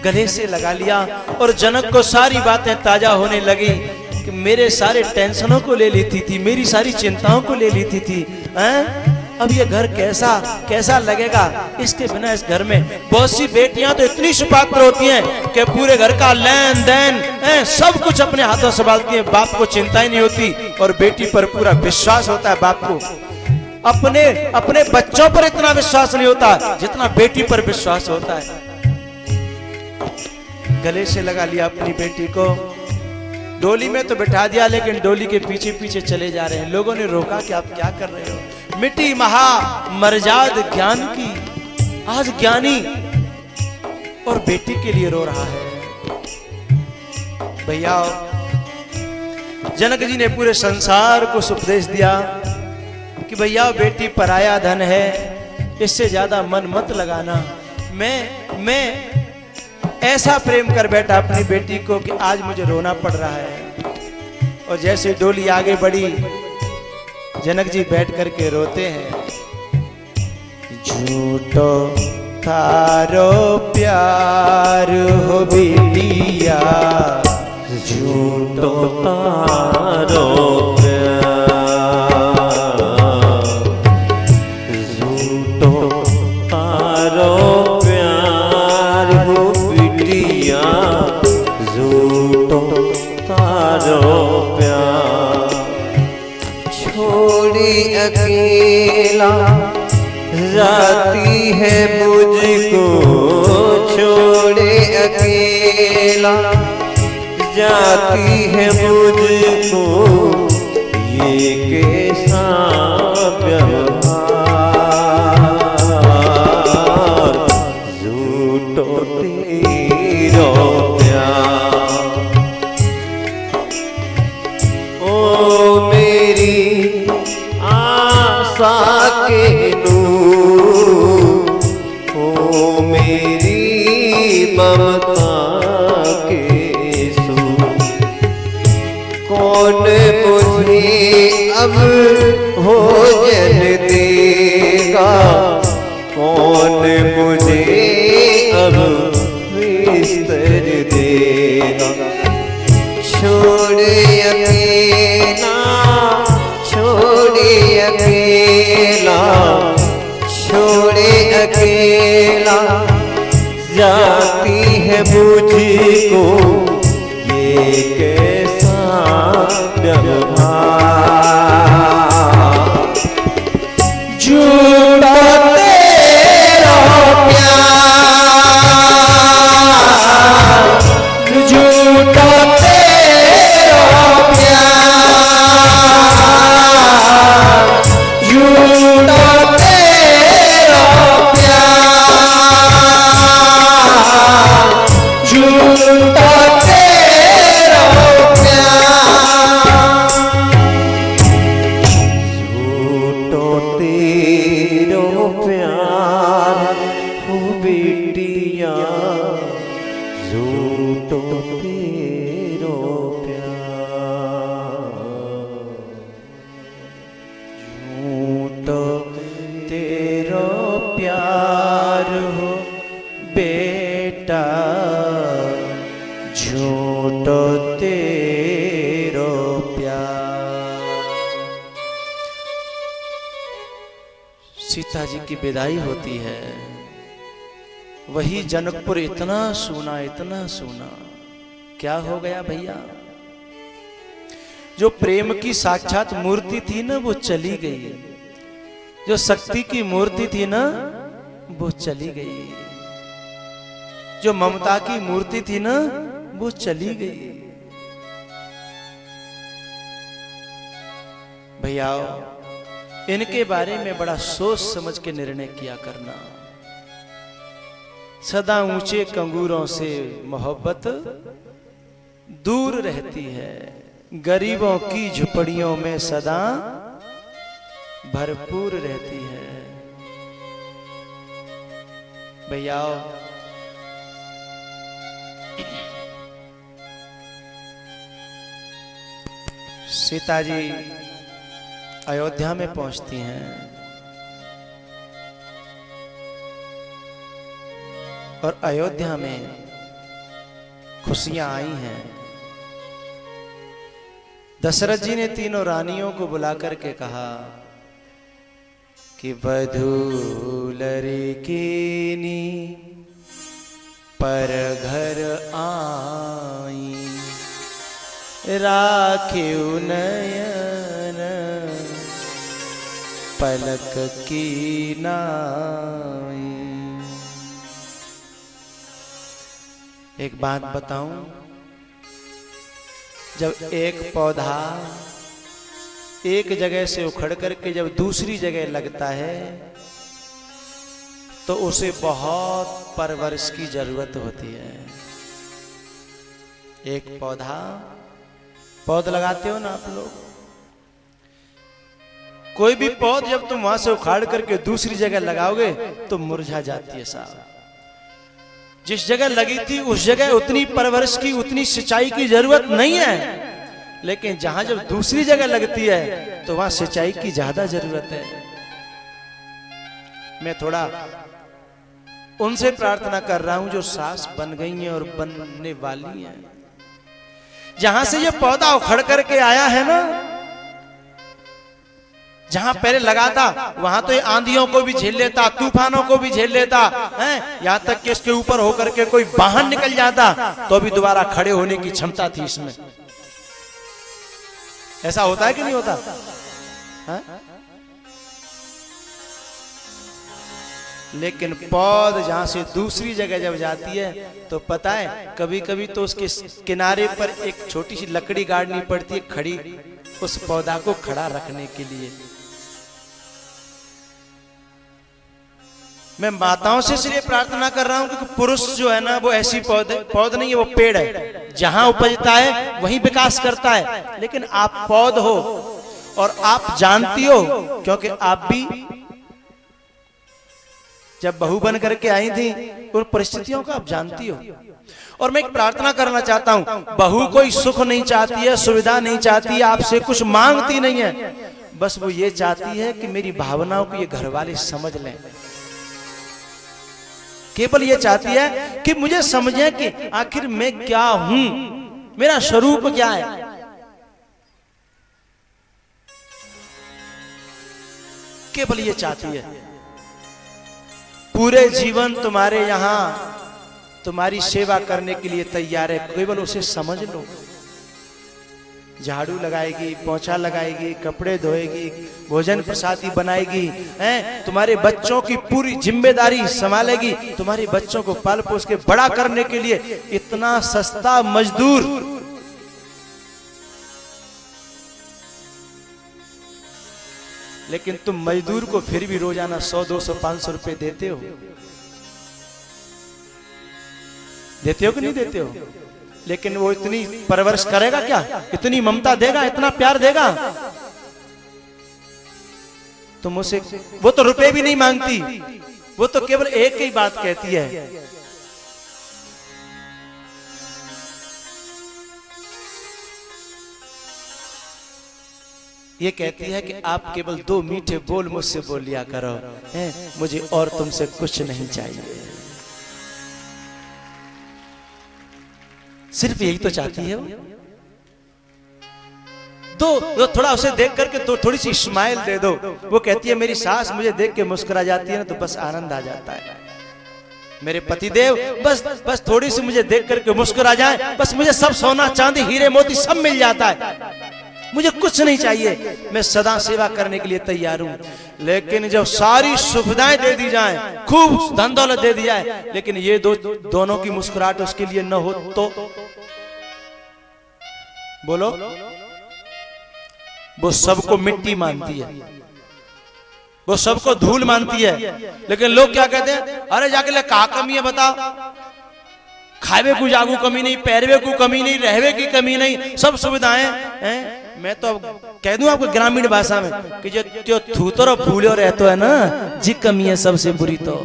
गले से लगा लिया और जनक को सारी बातें ताजा होने लगी कि मेरे सारे टेंशनों को ले लेती थी, मेरी सारी चिंताओं को ले लेती थी। अब ये घर कैसा कैसा लगेगा इसके बिना। इस घर में बहुत सी बेटियां तो इतनी सुपात्र होती हैं कि पूरे घर का लेन देन सब कुछ अपने हाथों संभालती हैं, बाप को चिंता ही नहीं होती, और बेटी पर पूरा विश्वास होता है बाप को। अपने अपने बच्चों पर इतना विश्वास नहीं होता जितना बेटी पर विश्वास होता है। गले से लगा लिया अपनी बेटी को, डोली में तो बिठा दिया, लेकिन डोली के पीछे पीछे चले जा रहे हैं। लोगों ने रोका कि आप क्या कर रहे हो। मिट्टी महा मर्याद ज्ञान की, आज ज्ञानी और बेटी के लिए रो रहा है। भैया जनक जी ने पूरे संसार को उपदेश दिया कि भैया बेटी पराया धन है, इससे ज्यादा मन मत लगाना। मैं ऐसा प्रेम कर बैठा अपनी बेटी को कि आज मुझे रोना पड़ रहा है। और जैसे डोली आगे बढ़ी, जनक जी बैठ करके रोते हैं। झूठो थारो प्यार हो बिटिया, झूठो तारो प्यार, झूठो तारो प्यार हो बिटिया, झूठो तारो प्यार। छोड़ी अकेला जाती है मुझको, छोड़े अकेला जाती है मुझको, ये कैसा व्यवहार, झूठो तेरो प्यार। ओ मेरी आशा के नूर, ओ मेरी ममता के सूर, कौन मुझे अब भोजन देगा, कौन मुझे अब बिस्तर देगा। छोड़ अकेला, छोड़े अकेला, छोड़े अकेला जाती है मुझको, ये कैसा व्यवहार, झूठा तेरा प्यार, झूठा तेरा प्यार, झूठा तेरा प्यार। बेटिया झूठो तेरो प्यार, झूठो तेरो प्यार हो बेटा, झूठो तेरो प्यार। सीता जी की विदाई होती है, वही जनकपुर इतना सूना, इतना सूना। क्या हो गया भैया? जो प्रेम की साक्षात मूर्ति थी ना वो चली गई, जो शक्ति की मूर्ति थी ना वो चली गई, जो ममता की मूर्ति थी ना वो चली गई। भैया इनके बारे में बड़ा सोच समझ के निर्णय किया करना। सदा ऊंचे कंगूरों से मोहब्बत दूर रहती है, गरीबों की झुपड़ियों में सदा भरपूर रहती है। भैया सीता जी अयोध्या में पहुंचती हैं और अयोध्या में खुशियां आई हैं। दशरथ जी ने तीनों रानियों को बुला करके कहा कि वधू लड़कीनी पर घर आई, राखियो नयन पलक की नाई। एक बात बताऊं, जब एक पौधा एक जगह से उखड़ करके जब दूसरी जगह लगता है तो उसे बहुत परवरिश की जरूरत होती है। एक पौध लगाते हो ना आप लोग, कोई भी पौध जब तुम वहां से उखाड़ करके दूसरी जगह लगाओगे तो मुरझा जाती है साहब। जिस जगह लगी थी उस जगह उतनी परवरिश की, उतनी सिंचाई की जरूरत नहीं है, लेकिन जहां जब दूसरी जगह लगती है तो वहां सिंचाई की ज्यादा जरूरत है। मैं थोड़ा उनसे प्रार्थना कर रहा हूं जो सास बन गई हैं और बनने वाली हैं। जहां से ये पौधा उखड़ करके आया है ना, जहां पहले लगा था वहां तो ये आंधियों को भी झेल लेता, तूफानों को भी झेल लेता है, यहां तक कि इसके ऊपर होकर के कोई बाहर निकल जाता तो भी दोबारा खड़े होने की क्षमता थी इसमें। ऐसा होता है कि नहीं होता है? लेकिन पौध जहां से दूसरी जगह जब जाती है तो पता है कभी कभी तो उसके किनारे पर एक छोटी सी लकड़ी गाड़नी पड़ती है खड़ी, उस पौधा को खड़ा रखने के लिए। मैं माताओं से इसलिए प्रार्थना कर रहा हूं क्योंकि पुरुष जो है ना वो ऐसी पौध नहीं है, वो पेड़ है। जहां उपजता है वहीं विकास करता है, लेकिन आप पौध हो और आप जानती हो, क्योंकि आप भी जब बहू बन करके आई थी उन परिस्थितियों को आप जानती हो। और मैं एक प्रार्थना करना चाहता हूं, बहू कोई सुख नहीं चाहती है, सुविधा नहीं चाहती है, आपसे कुछ मांगती नहीं है, बस वो ये चाहती है कि मेरी भावनाओं को ये घरवाले समझ लें। केवल ये चाहती है कि मुझे समझे कि आखिर मैं क्या हूं, मेरा स्वरूप क्या है। केवल ये चाहती है। पूरे जीवन तुम्हारे यहां तुम्हारी सेवा करने के लिए तैयार है, केवल उसे समझ लो। झाड़ू लगाएगी, पोछा लगाएगी, कपड़े धोएगी, भोजन प्रसादी बनाएगी, हैं, तुम्हारे बच्चों की पूरी जिम्मेदारी संभालेगी, तुम्हारे बच्चों को पाल पोस के बड़ा करने के लिए इतना सस्ता मजदूर। लेकिन तुम मजदूर को फिर भी रोजाना 100, 200, 500 रुपए देते हो कि नहीं देते हो? लेकिन वो इतनी परवरिश करेगा क्या? इतनी ममता देगा, इतना प्यार देगा? तुम उसे, वो तो रुपए भी नहीं मांगती, वो तो केवल एक ही बात कहती है, ये कहती है कि आप केवल 2 मीठे बोल मुझसे बोल लिया करो, मुझे और तुमसे कुछ नहीं चाहिए। सिर्फ यही तो चाहती है वो। तो थोड़ा उसे देख करके तो थोड़ी सी स्माइल दे दो। वो कहती है मेरी सास मुझे देख के मुस्कुरा जाती है ना तो बस आनंद आ जाता है। मेरे पतिदेव बस थोड़ी सी मुझे देख करके मुस्कुरा जाए, बस मुझे सब सोना चांदी हीरे मोती सब मिल जाता है, मुझे कुछ नहीं चाहिए, मैं सदा सेवा करने के लिए तैयार हूं। लेकिन जब सारी सुविधाएं दे दी जाएं, खूब धन दौलत दे दी जाए, लेकिन ये दोनों की मुस्कुराहट उसके लिए न हो तो बोलो, वो सबको मिट्टी मानती है, वो सबको धूल मानती है। लेकिन लोग क्या कहते हैं, अरे जाके ले कहा कमी है बताओ, खावे को जागू कमी नहीं, पहरवे को कमी नहीं, रहवे की कमी नहीं, सब सुविधाएं हैं। मैं तो कह दूं आपको ग्रामीण भाषा में कि जो थूतरो फूलो रहतो है ना, जी कमी है सबसे बुरी। तो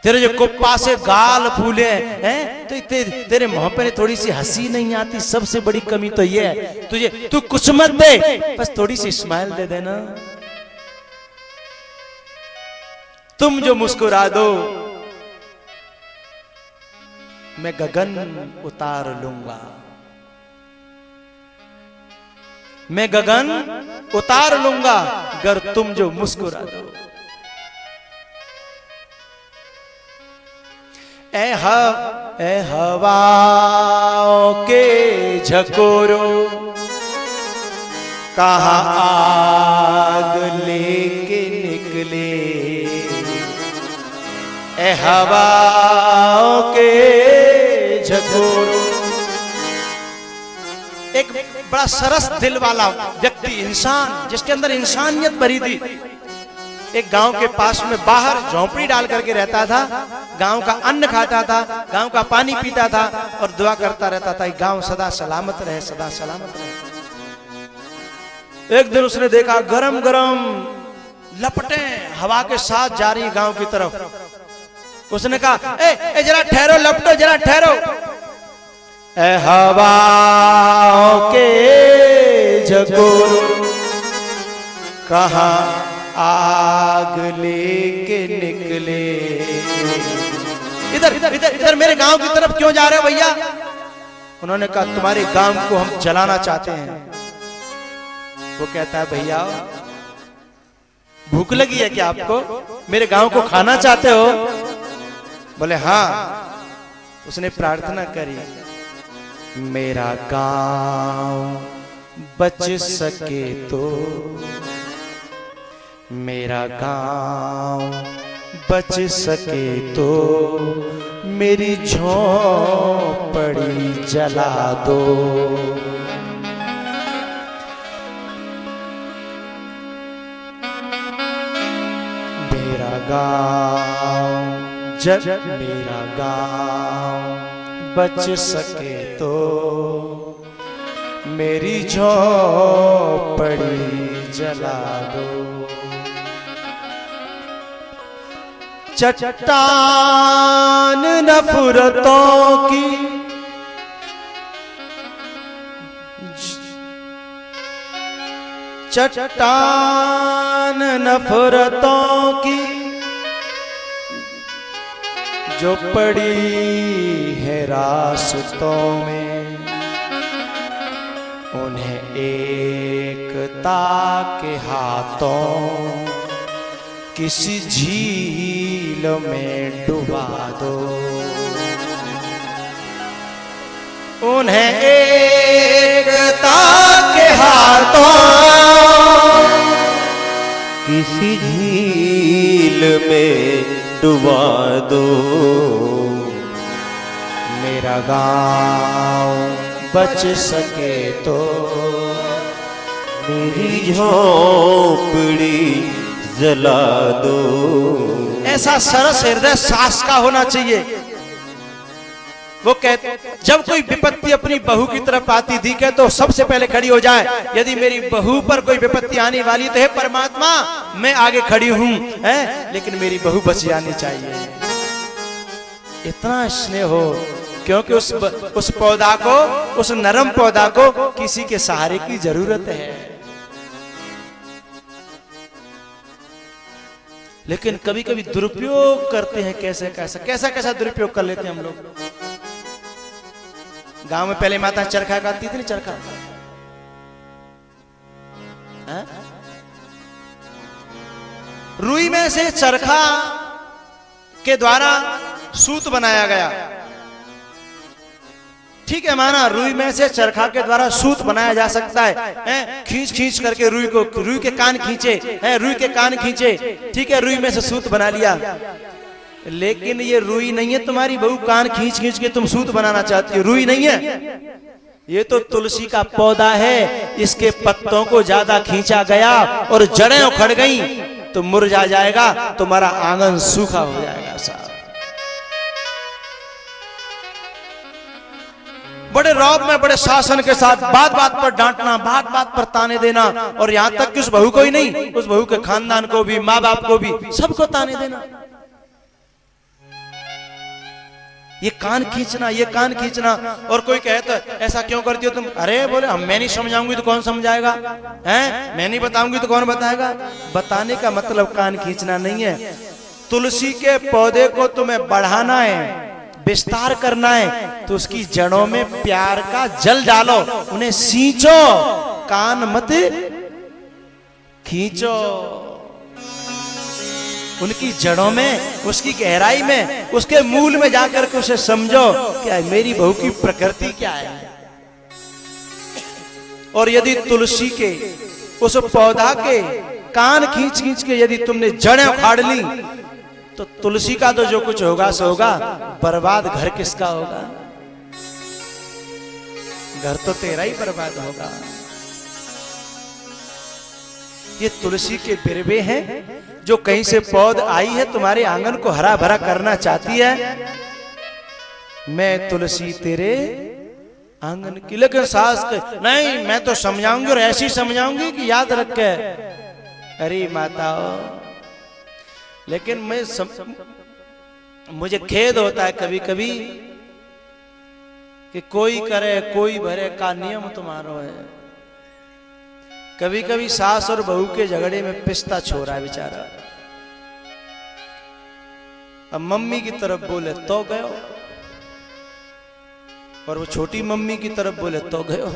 तेरे जो कुप्पा से गाल फूले हैं तो तेरे मुंह पे थोड़ी सी हंसी नहीं आती, सबसे बड़ी कमी तो ये है। तू कुछ मत दे, बस थोड़ी सी स्माइल दे देना। तुम जो मुस्कुरा दो मैं गगन उतार लूंगा, मैं गगन उतार लूंगा अगर तुम जो मुस्कुरा दो। ए हवाओं के झकोरो कहाँ आग लेके निकले, ए हवाओं के झकोरो। एक बड़ा सरस दिल वाला व्यक्ति, इंसान जिसके अंदर इंसानियत भरी थी, एक गांव के पास में बाहर झोंपड़ी डाल करके रहता था, गांव का अन्न खाता था, गांव का पानी पीता था और दुआ करता रहता था गांव सदा सलामत रहे, सदा सलामत रहे। एक दिन उसने देखा गरम गरम लपटें हवा के साथ जा रही गांव की तरफ। उसने कहा ए जरा ठहरो, लपटो जरा ठहरो। ए हवाओं के झकोरों कहाँ आग लेके निकले, इधर इधर इधर इधर मेरे गांव की तरफ क्यों जा रहे हो भैया? उन्होंने कहा तुम्हारे गांव को हम जलाना चाहते हैं। वो कहता है भैया भूख लगी है क्या आपको, मेरे गांव को खाना चाहते हो? बोले हाँ। उसने प्रार्थना करी मेरा गांव बच सके तो, मेरा गांव बच सके तो मेरी झोंपड़ी जला दो। मेरा गांव बच सके तो मेरी झोंपड़ी जला दो। चट्टान नफरतों की चट्टान नफरतों की जो पड़ी है रास्तों में, उन्हें एकता के हाथों किसी झील में डुबा दो। उन्हें एकता के हाथों किसी झील में डुबा दो। मेरा गांव बच सके तो मेरी झोंपड़ी जला दो। ऐसा सरस हृदय सास का होना चाहिए वो कहते जब कोई विपत्ति अपनी बहू की तरफ आती दिखे तो सबसे पहले खड़ी हो जाए। यदि मेरी बहू पर कोई विपत्ति आने वाली तो हे परमात्मा मैं आगे खड़ी हूं, है लेकिन मेरी बहू बच जानी चाहिए। इतना स्नेह हो, क्योंकि उस पौधा को, उस नरम पौधा को किसी के सहारे की जरूरत है। लेकिन कभी कभी दुरुपयोग करते हैं, कैसा दुरुपयोग कर लेते हैं हम लोग। गांव में पहले माता चरखा काटती थी ना, चरखा, रुई में से चरखा के द्वारा सूत बनाया गया। ठीक है, माना रुई में से चरखा के द्वारा सूत बनाया जा सकता है, खींच खींच करके रुई के कान खींचे, रुई के कान खींचे, ठीक है, रुई में से सूत बना लिया। लेकिन ये रुई नहीं है तुम्हारी बहू, कान खींच खींच के तुम सूत बनाना चाहती हो, रुई नहीं है, ये तो तुलसी का पौधा है। इसके पत्तों को ज्यादा खींचा गया और जड़ें उखड़ गई तो मुरझा जाएगा, तुम्हारा आंगन सूखा हो जाएगा साहब। बड़े रौब में, बड़े शासन के साथ बात बात पर डांटना, बात बात पर ताने देना, और यहां तक कि उस बहू को ही नहीं, उस बहू के खानदान को भी, माँ बाप को भी, सबको ताने देना। ये कान खींचना, ये कान खींचना। और कोई कहता है ऐसा क्यों करती हो तुम? अरे बोले हम, मैं नहीं समझाऊंगी तो कौन समझाएगा, हैं? मैं नहीं बताऊंगी तो कौन बताएगा? बताने का मतलब कान खींचना नहीं है। तुलसी के पौधे को तुम्हें बढ़ाना है, विस्तार करना है, तो उसकी जड़ों में प्यार का जल डालो, उन्हें सींचो, कान मत खींचो। उनकी जड़ों में, उसकी गहराई में, उसके मूल में जाकर के उसे समझो क्या मेरी बहू की प्रकृति क्या है। और यदि तुलसी के उस पौधा के कान खींच खींच के यदि तुमने जड़ें उखाड़ ली तो तुलसी का तो जो कुछ होगा सो होगा, बर्बाद घर किसका होगा? घर तो तेरा ही बर्बाद होगा। ये तुलसी के बिरबे हैं जो कहीं से पौध आई है, तुम्हारे आंगन को हरा भरा करना चाहती है। मैं तुलसी तेरे आंगन की, लेकिन सास नहीं, मैं तो समझाऊंगी और ऐसी समझाऊंगी कि याद रखे। अरे माता, लेकिन मुझे खेद होता है कभी कभी कि कोई करे कोई भरे का नियम तुम्हारो है। कभी कभी सास और बहू के झगड़े में पिस्ता छोड़ा है बेचारा, अब मम्मी की तरफ बोले तो गयो, और वो छोटी मम्मी की तरफ बोले तो गयो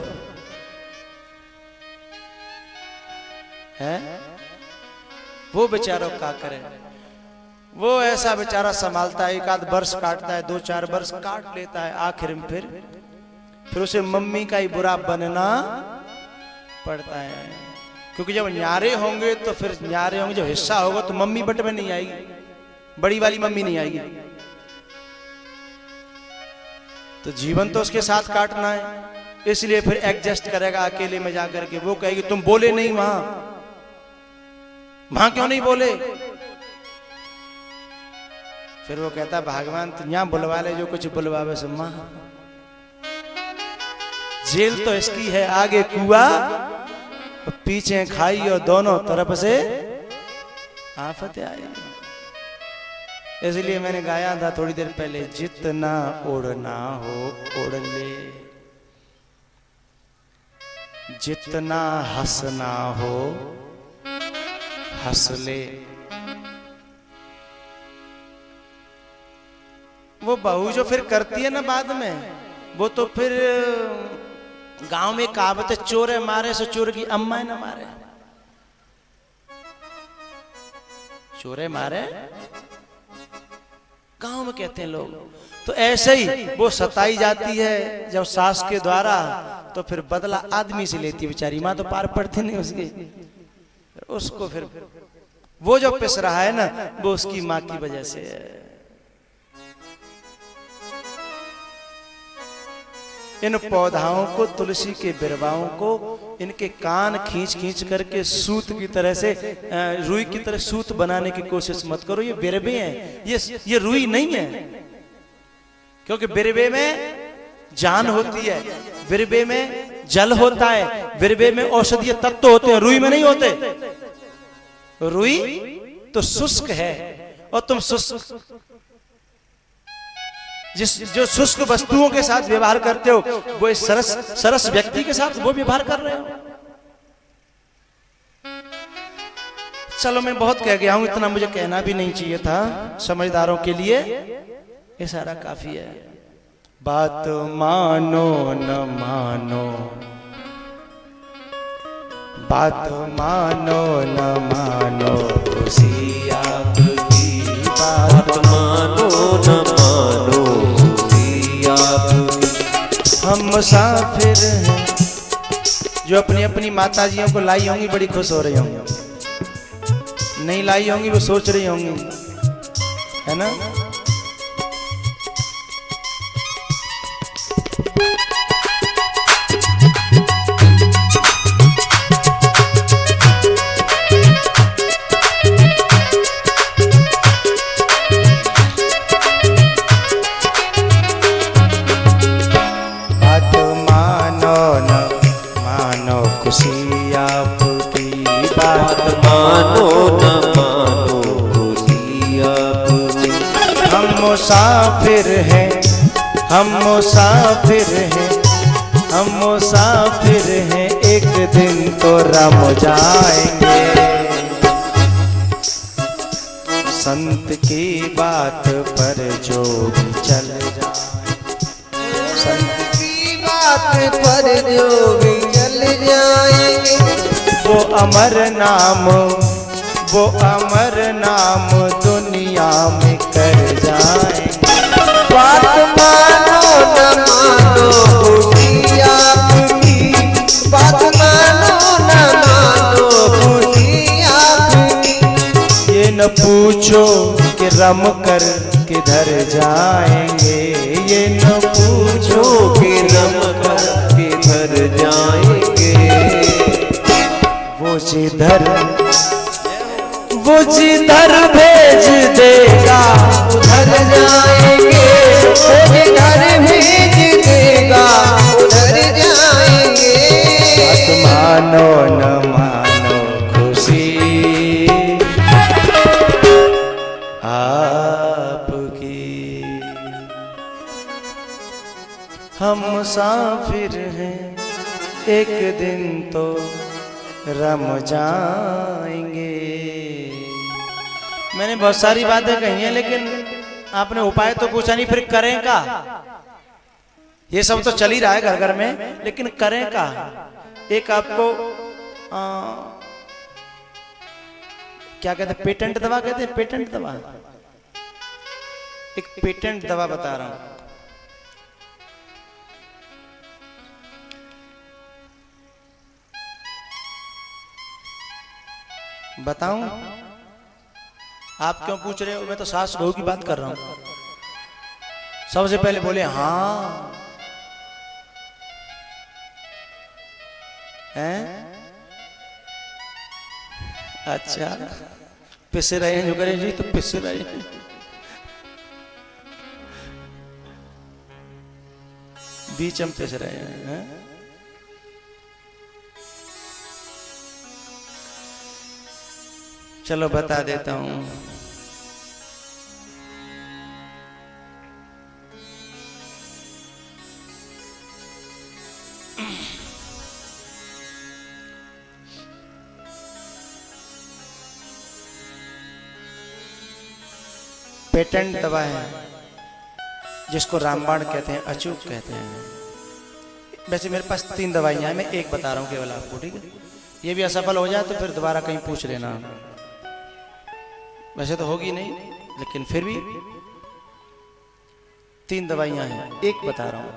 है। वो बेचारा क्या करे? वो ऐसा बेचारा संभालता है, एक आध वर्ष काटता है, 2-4 वर्ष काट लेता है, आखिर में फिर उसे मम्मी का ही बुरा बनना पड़ता है। क्योंकि जब न्यारे होंगे तो फिर न्यारे होंगे, जब हिस्सा होगा तो मम्मी बट में नहीं आएगी, बड़ी वाली मम्मी नहीं आएगी। तो जीवन तो उसके साथ काटना है, इसलिए फिर एडजस्ट करेगा अकेले में जाकर के। वो कहेगी तुम बोले नहीं वहां क्यों नहीं बोले? फिर वो कहता भगवान तू यहाँ बुलवा ले, जो कुछ बुलवावे से मां। जेल तो इसकी है, आगे कुआ पीछे खाई और दोनों तरफ से आफत आई। इसलिए मैंने गाया था थोड़ी देर पहले, जितना ओढ़ना हो ओढ़ ले, जितना हंसना हो हंस ले। वो बहू जो फिर करती है ना बाद में, वो तो फिर गांव में कहावत है, चोरे मारे से चोर की अम्मा न मारे। चोरे मारे गांव में कहते हैं लोग। तो ऐसे ही वो सताई जाती है जब सास के द्वारा, तो फिर बदला आदमी से लेती है बेचारी। मां तो पार पड़ती नहीं उसकी, उसको फिर वो जो पिस रहा है ना, वो उसकी मां की वजह से है। इन पौधाओं को, तुलसी के बिरबाओं को, इनके कान खींच खींच करके सूत की तरह से, रुई की तरह सूत बनाने की कोशिश मत करो। ये बिरबे हैं, ये रुई नहीं है। क्योंकि बिरबे में जान होती है, बिरबे में जल होता है, बिरबे में औषधीय तत्व होते हैं, रुई में नहीं होते। रुई तो शुष्क है और तुम शुष्क जो शुष्क वस्तुओं के साथ व्यवहार करते हो वो इस सरस व्यक्ति के साथ वो व्यवहार कर रहे हो। चलो मैं बहुत कह गया हूं, इतना मुझे कहना भी नहीं चाहिए था। समझदारों के लिए ये सारा काफी है। बात मानो न मानो, बात मानो न मानो, खुशी आपकी, बात मानो न मानो, खुशी आपकी। हम मुसाफिर हैं। जो अपनी अपनी माताजियों को लाई होंगी बड़ी खुश हो रही होंगी, नहीं लाई होंगी वो सोच रही होंगी, है ना। बात मानो न मानो, खुशी आपकी, बात मानो न मानो, खुशी आपकी। हम मुसाफिर हैं, हम मुसाफिर हैं, हम मुसाफिर हैं, एक दिन तो रम जाएंगे। संत की बात पर जो भी चल जाए, संत की बात पर जो भी चल जाएंगे, वो अमर नाम, वो अमर नाम दुनिया में कर जाएंगे। बात मानो न मानो, खुशी आपकी, बात मानो न मानो, खुशी आपकी। ये न पूछो कि रम कर किधर जाएंगे, ये न पूछो कि रम कर किधर जाएंगे। वो जिधर भेज देगा उधर जाएंगे, वो जिधर भेज देगा उधर जाएंगे। बात मानो न मानो, खुशी आपकी। हम मुसाफिर हैं, एक दिन तो रम जाएंगे। मैंने बहुत सारी बातें कही हैं, लेकिन आपने उपाय तो पूछा नहीं, फिर करें का। ये सब तो चल ही रहा है घर घर में, लेकिन करें का। एक आपको क्या कहते हैं, पेटेंट दवा कहते हैं, पेटेंट दवा। एक पेटेंट दवा बता रहा हूं। बताऊं? आप क्यों पूछ रहे हो? मैं तो सास बहू की बात कर रहा हूं। सबसे पहले बोले हाँ, हैं? अच्छा, पिसे रहे हैं जो करें जी, तो पिसे रहे हैं। बीच हम पिस रहे हैं। चलो बता देता हूं। पेटेंट दवा है जिसको रामबाण कहते हैं, अचूक कहते हैं। वैसे मेरे पास 3 दवाइयां हैं, मैं एक बता रहा हूं केवल आपको, ठीक है। ये भी असफल हो जाए तो फिर दोबारा कहीं पूछ लेना। वैसे तो होगी नहीं, लेकिन फिर भी 3 दवाइयां हैं, एक बता रहा हूं।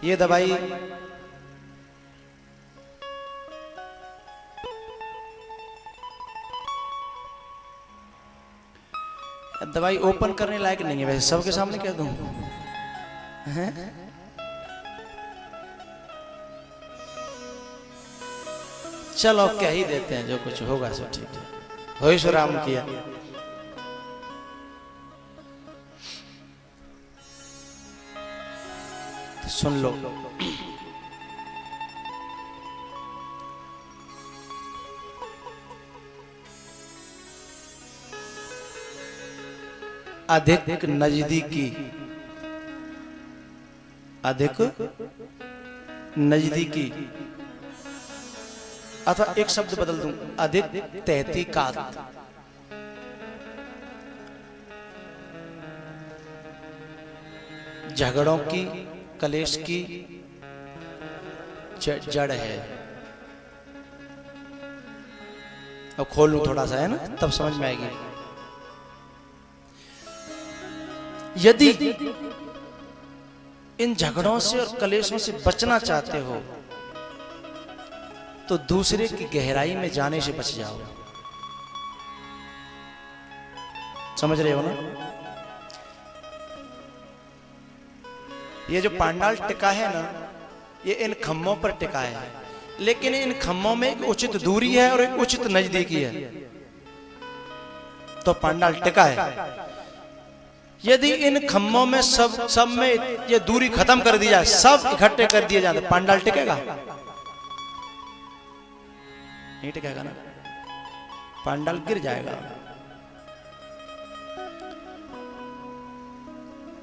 ये दवाई दवाई ओपन करने लायक नहीं है, वैसे सबके सामने कह दूं। चलो क्या ही देते हैं, जो कुछ होगा सो ठीक है। हो सो राम किया। तो सुन लो, अधिक नजदीकी, अधिक नजदीकी, अथवा एक शब्द बदल दूं, अधिक तहकीकात। झगड़ों की, कलेश की जड़ है। अब खोल लूं थोड़ा सा, है ना, तब समझ में आएगी। यदि इन झगड़ों से और कलेशों से बचना चाहते हो तो दूसरे की गहराई में जाने से बच जाओ। समझ रहे हो ना? ये जो पांडाल टिका है ना, ये इन खम्भों पर टिका है, लेकिन इन खम्भों में एक उचित दूरी है और एक उचित नजदीकी है, तो पांडाल टिका है। यदि इन खम्भों में सब में ये दूरी खत्म कर दी जाए, सब इकट्ठे कर दिए जाए, तो पांडाल टिकेगा? नहीं टिकेगा ना, पांडाल गिर जाएगा।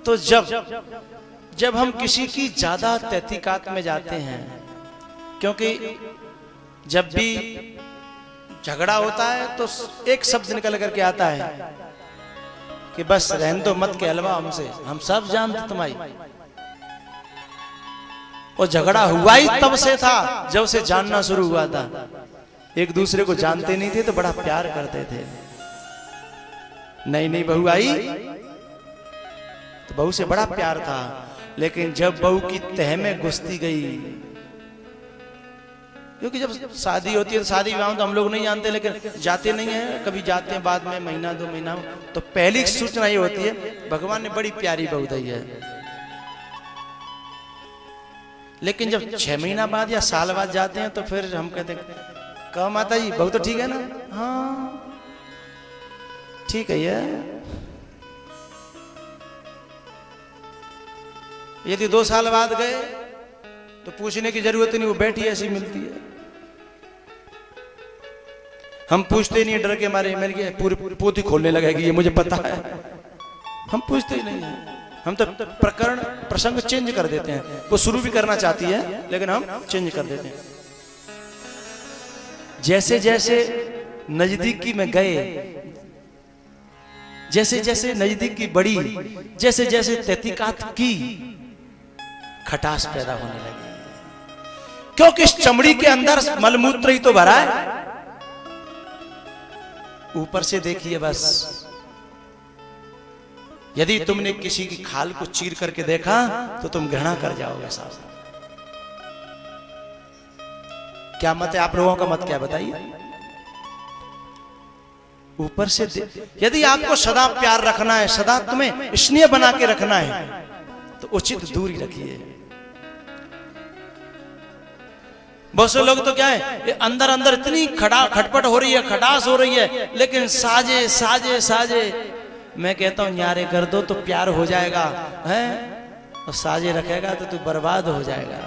तो जब हम किसी की ज्यादा तहकीकात में जाते हैं, क्योंकि जब भी झगड़ा होता है तो एक शब्द निकल करके आता है कि बस रहने दो, मत कहलवा हमसे, हम सब जानते तुम्हारी। और झगड़ा हुआ ही तब से था जब से जानना शुरू हुआ था। एक दूसरे को जानते नहीं थे तो बड़ा प्यार करते थे। नई नई बहू आई तो बहू से बड़ा प्यार था, लेकिन जब बहू की तह में घुसती गई, क्योंकि जब शादी होती है तो शादी विवाह तो हम लोग नहीं जानते, लेकिन जाते नहीं है, कभी जाते हैं बाद में, महीना 2 महीना, तो पहली सूचना ये होती है भगवान ने बड़ी प्यारी बहू दी है। लेकिन जब 6 महीना बाद या साल बाद जाते हैं तो फिर हम कहते हैं, कहा माता जी बहू तो ठीक है ना? हाँ ठीक है यार। यदि 2 साल बाद गए तो पूछने की जरूरत नहीं, वो बैठी ऐसी मिलती है। हम पूछते नहीं, डर के मारे मेरे की पूरी पोथी खोलने लगेगी, ये मुझे पता है। हम पूछते ही नहीं है, हम तो प्रकरण प्रसंग चेंज कर देते हैं। वो शुरू भी करना चाहती है लेकिन हम चेंज कर देते हैं। जैसे जैसे नजदीकी में गए, जैसे जैसे नजदीकी बढ़ी, जैसे जैसे तहकीकात की, खटास पैदा होने लगी, क्योंकि इस चमड़ी के अंदर मलमूत्र ही तो भरा है। ऊपर से देखिए बस, यदि तुमने किसी की खाल को चीर करके देखा तो तुम घृणा कर जाओगे साहब। क्या मत है आप लोगों का? मत क्या बताइए? ऊपर से यदि आपको सदा प्यार रखना है, सदा तुम्हें स्नेह बना के रखना है, तो उचित दूरी रखिए। बहुत से लोग तो क्या है, अंदर अंदर इतनी खटपट हो रही है, खटास हो रही है, लेकिन साजे साजे साजे। मैं कहता हूं न्यारे कर दो तो प्यार हो जाएगा, है? और साजे रखेगा तो तू बर्बाद हो जाएगा।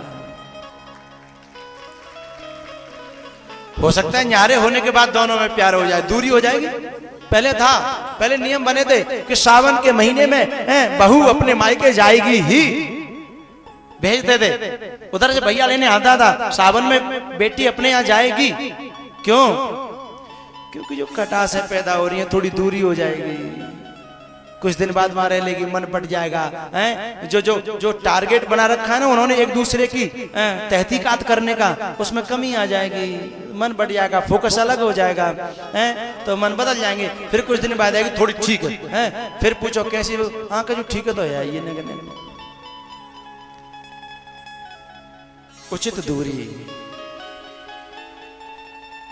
हो सकता है न्यारे होने के बाद दोनों में प्यार हो जाए, दूरी हो जाएगी। पहले था, पहले नियम बने थे कि सावन के महीने में बहू अपने मायके जाएगी ही, भेजते थे। उधर से भैया लेने आता था, सावन में बेटी अपने यहाँ जाएगी। क्यों? क्योंकि जो खटासें पैदा हो रही हैं, थोड़ी दूरी हो जाएगी, कुछ दिन बाद वहां रह लेगी, मन पट जाएगा, हैं? जो टारगेट बना रखा है ना उन्होंने एक दूसरे की तहकीकात करने का, उसमें कमी आ जाएगी, मन बढ़ जाएगा, फोकस अलग हो जाएगा, हैं? तो मन बदल जाएंगे। फिर कुछ दिन बाद आएगी, थोड़ी ठीक है, फिर पूछो कैसी? हाँ जो ठीक है तो है, ये नहीं। उचित दूरी।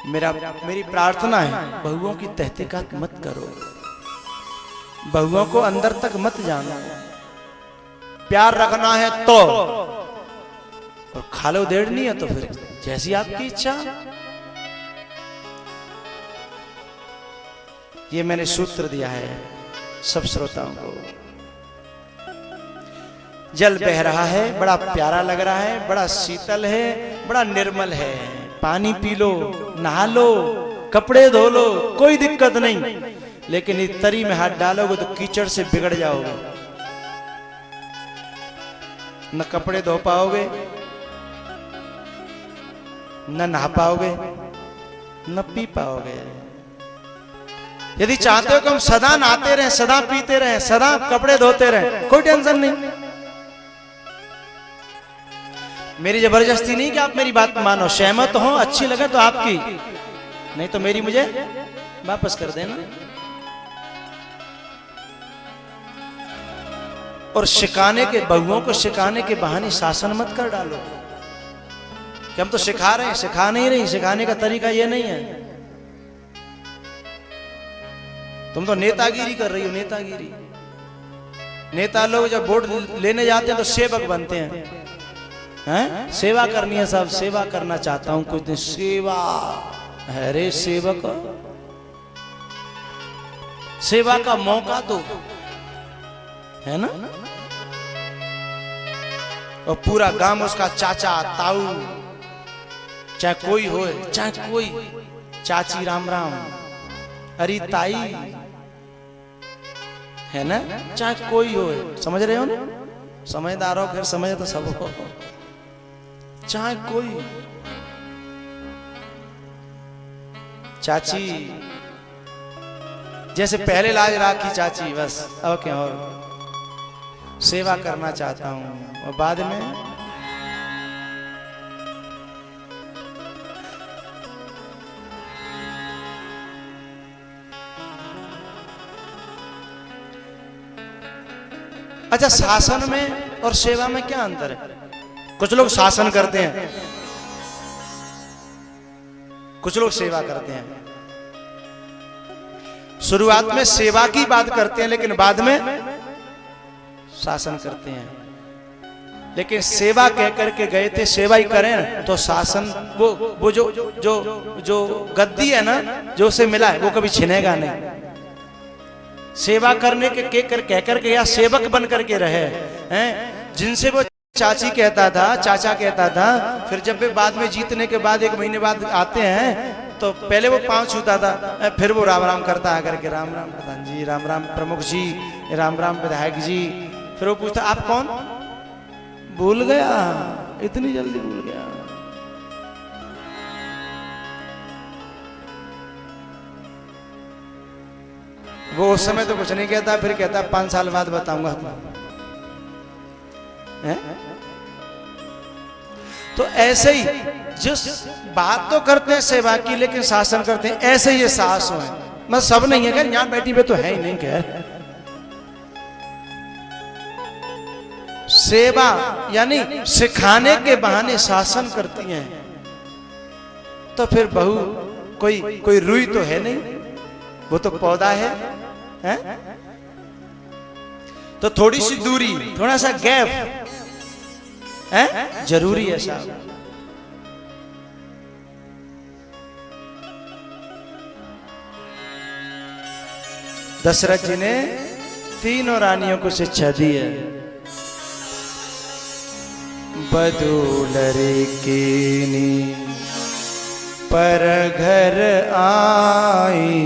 मेरी प्रार्थना है, बहुओं की तहकीकात मत करो, बहुओं को अंदर तक मत जानो। प्यार रखना है तो, और खालो देड़नी है तो फिर जैसी आपकी इच्छा। ये मैंने सूत्र दिया है सब श्रोताओं को। जल बह रहा है, बड़ा प्यारा लग रहा है, बड़ा शीतल है, बड़ा निर्मल है। पानी पी लो, नहा लो, कपड़े धो लो, कोई दिक्कत नहीं। लेकिन इस तरी में हाथ डालोगे तो कीचड़ से बिगड़ जाओगे। न कपड़े धो पाओगे, न नहा पाओगे, न पी पाओगे। यदि चाहते हो कि हम सदा नहाते रहें, सदा पीते रहें, सदा कपड़े धोते रहें, कोई टेंशन नहीं। मेरी जबरदस्ती नहीं कि आप मेरी बात मानो, सहमत हो, अच्छी लगे तो आपकी, नहीं तो मेरी मुझे वापस कर देना। और सिखाने के, बहुओं को सिखाने के बहाने शासन मत कर डालो कि हम तो सिखा रहे हैं, सिखा नहीं रही। सिखाने का तरीका ये नहीं है। तुम तो नेतागिरी कर रही हो, नेतागिरी। नेता लोग जब वोट लेने जाते हैं तो सेवक बनते हैं। हैं? सेवा करनी है साहब, सेवा करना चाहता हूं कुछ दिन, सेवा है रे सेवक। सेवा का मौका दो, है ना। और पूरा गांव उसका चाचा ताऊ, चाहे कोई हो, चाहे कोई, चाची राम राम, अरे ताई, है ना, चाहे कोई हो। समझ रहे हो ना, समझदार हो, फिर समझे तो सब हो, चाहे कोई। चाची जैसे पहले लाज राखी चाची, बस अब क्या और सेवा करना चाहता हूं। और बाद में अच्छा, शासन में और सेवा में क्या अंतर है? कुछ लोग शासन करते हैं, कुछ लोग सेवा करते हैं। शुरुआत में सेवा की बात करते हैं, लेकिन बाद में शासन करते हैं। लेकिन सेवा कह करके गए थे, सेवा ही करें तो शासन, वो जो जो जो गद्दी है ना, जो उसे मिला है वो कभी छिनेगा नहीं। सेवा करने के कह करके या सेवक बन करके रहे हैं, जिनसे वो चाची कहता था, चाचा कहता था। फिर जब वे बाद में जीतने के बाद 1 महीने बाद आते हैं तो पहले वो पांव छूता था, फिर वो राम राम करता आकर के, राम राम प्रधान जी, राम राम प्रमुख जी, राम राम विधायक जी। फिर वो पूछता, आप कौन? भूल गया, इतनी जल्दी भूल गया। वो उस समय तो कुछ नहीं कहता, फिर कहता 5 साल बाद बताऊंगा। तो ऐसे ही जिस बात तो करते हैं सेवा की, लेकिन शासन करते हैं, ऐसे ही ये सास हो। मैं सब नहीं है, क्या यहाँ बैठी पे तो है ही नहीं। कह सेवा यानी सिखाने के बहाने शासन करती हैं, तो फिर बहू कोई रुई तो है नहीं, वो तो पौधा है? तो थोड़ी सी दूरी, थोड़ा सा गैप जरूरी है साहब। दशरथ जी ने 3 रानियों को शिक्षा दी है। बदूलरे कीनी पर घर आई,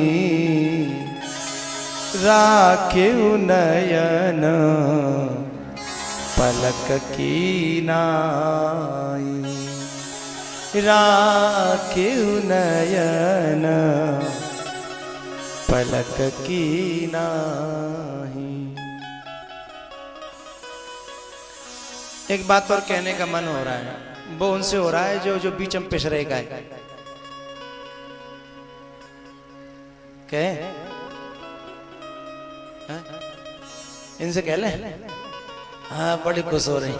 राखे नयन पलक की नाई, राखे नयन पलक की नाही। एक बात और कहने का मन हो रहा है, वो उनसे हो रहा है जो बीच में पिस रहे गाय। कहे इनसे कह लें, हाँ बड़ी खुश हो रही।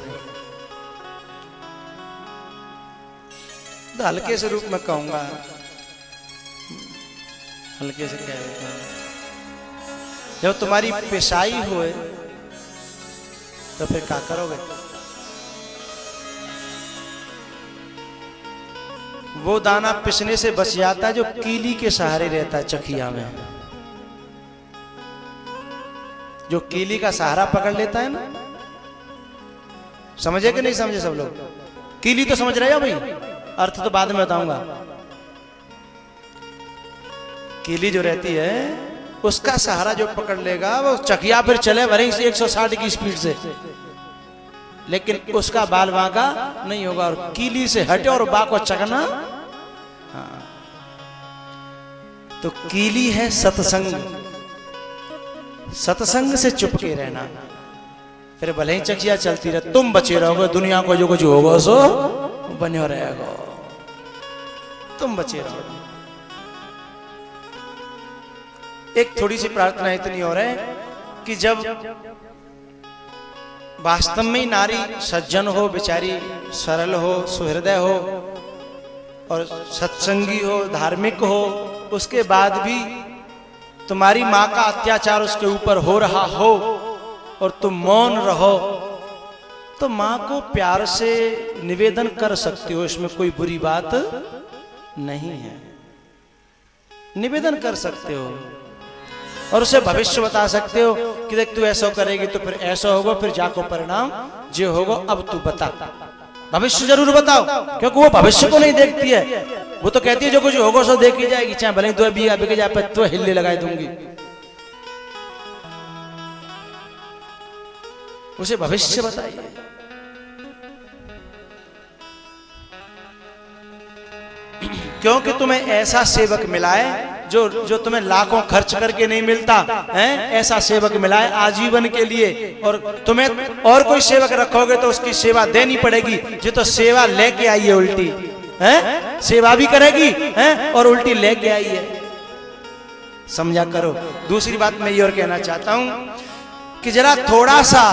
तो हल्के से रूप में कहूंगा, हल्के से कह देता हूं, जब तुम्हारी पेशाई होए तो फिर क्या करोगे? वो दाना पिसने से बच जाता है जो कीली के सहारे रहता है चखिया में। जो कीली का सहारा पकड़ लेता है ना, समझे कि नहीं समझे सब लोग? कीली तो समझ रहे हो भाई, अर्थ तो बाद में बताऊंगा। कीली जो रहती है उसका सहारा जो पकड़ लेगा वो चकिया फिर चले वहीं से 160 की स्पीड से, लेकिन उसका बाल बांका नहीं होगा। और कीली से हटे और बा को चकना। हाँ, तो कीली है सत्संग, सत्संग से चुपके रहना, फिर भले ही चकिया चलती रहे, तुम बचे रहोगे, दुनिया को जो कुछ होगा सो बने रहेगा, तुम बचे रहोगे। एक थोड़ी सी प्रार्थना इतनी और है कि जब वास्तव में नारी सज्जन हो, बेचारी सरल हो, सुहृदय हो और सत्संगी हो, धार्मिक हो, उसके बाद भी तुम्हारी माँ का अत्याचार उसके ऊपर हो रहा हो और तुम मौन रहो, तो माँ को प्यार से निवेदन कर सकते हो, इसमें कोई बुरी बात नहीं है, निवेदन कर सकते हो और उसे भविष्य बता सकते हो कि देख तू ऐसा करेगी तो फिर ऐसा होगा, फिर जाको परिणाम जो होगा अब तू बता, भविष्य जरूर बताओ, क्योंकि वो भविष्य को नहीं देखती है, वो तो कहती है जो कुछ होगा सो देखी जाएगी, चाहे भले ही 2 बीघा बिके जाए पर तो हिल्ले लगाए दूंगी। उसे भविष्य बताइए। क्योंकि तुम्हें ऐसा सेवक मिला है जो तुम्हें लाखों खर्च करके नहीं मिलता है, ऐसा सेवक मिला है आजीवन के लिए, और तुम्हें और कोई सेवक रखोगे तो उसकी सेवा देनी पड़ेगी, जो तो सेवा लेके आई है उल्टी है, सेवा भी करेगी है और उल्टी लेके आई है, समझा करो। दूसरी बात मैं ये और कहना चाहता हूं कि जरा थोड़ा सा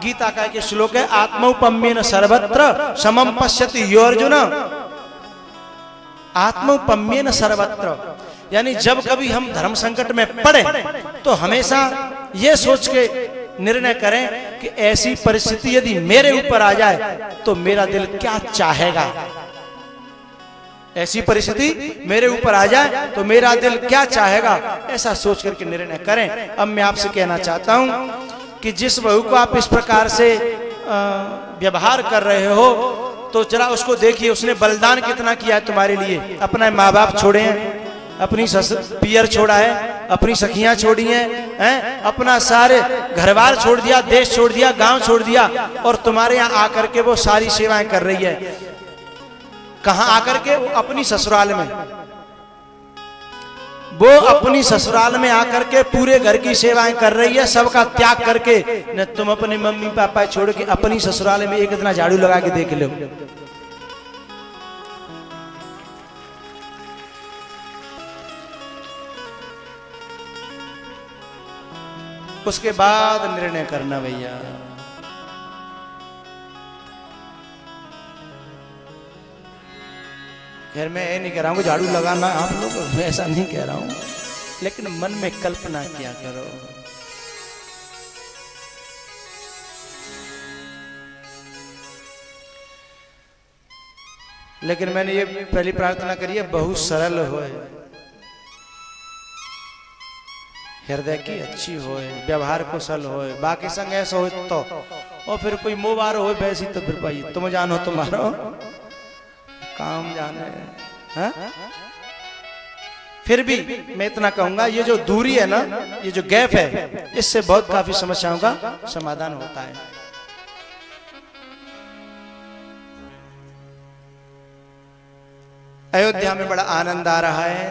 गीता का एक श्लोक है, आत्मौपम्येन सर्वत्र समम पश्यति यो अर्जुन, आत्मौपम्येन सर्वत्र, यानी जब कभी हम धर्म संकट में पड़े तो हमेशा ये सोच के निर्णय करें कि ऐसी परिस्थिति यदि मेरे ऊपर आ जाए तो मेरा दिल क्या चाहेगा, ऐसी परिस्थिति मेरे ऊपर आ जाए तो मेरा दिल क्या चाहेगा, ऐसा सोच करके निर्णय करें। अब मैं आपसे कहना चाहता हूं कि जिस बहू को आप इस प्रकार से व्यवहार कर रहे हो तो जरा उसको देखिए, उसने बलिदान कितना किया है तुम्हारे लिए, अपना माँ बाप छोड़े हैं, अपनी पियर छोड़ा है, अपनी सखियां छोड़ी हैं, अपना सारे घरबार छोड़ दिया, देश छोड़ दिया, गांव छोड़ दिया, और तुम्हारे यहाँ आकर के वो सारी सेवाएं कर रही है। कहां आकर के? अपनी ससुराल में, वो अपनी ससुराल में आकर के पूरे घर की सेवाएं कर रही है, सबका त्याग करके। न तुम अपने मम्मी पापा छोड़ के अपनी ससुराल में एक इतना झाड़ू लगा के देख लो, उसके बाद निर्णय करना भैया। खैर मैं ये नहीं कह रहा हूं झाड़ू लगाना आप लोग, मैं ऐसा नहीं कह रहा हूं, लेकिन मन में कल्पना किया करो। लेकिन मैंने ये पहली प्रार्थना करी है, बहुत सरल होए, हृदय की अच्छी होए, व्यवहार कुशल होए, बाकी संग ऐसा हो तो, और फिर कोई मोबार हो वैसी तो फिर भाई तुम जानो तुम्हारा काम जाने है? फिर भी मैं इतना कहूंगा, ये जो दूरी है ना, ये जो गैप है, इससे बहुत काफी समस्याओं का समाधान होता है। अयोध्या में बड़ा आनंद आ रहा है,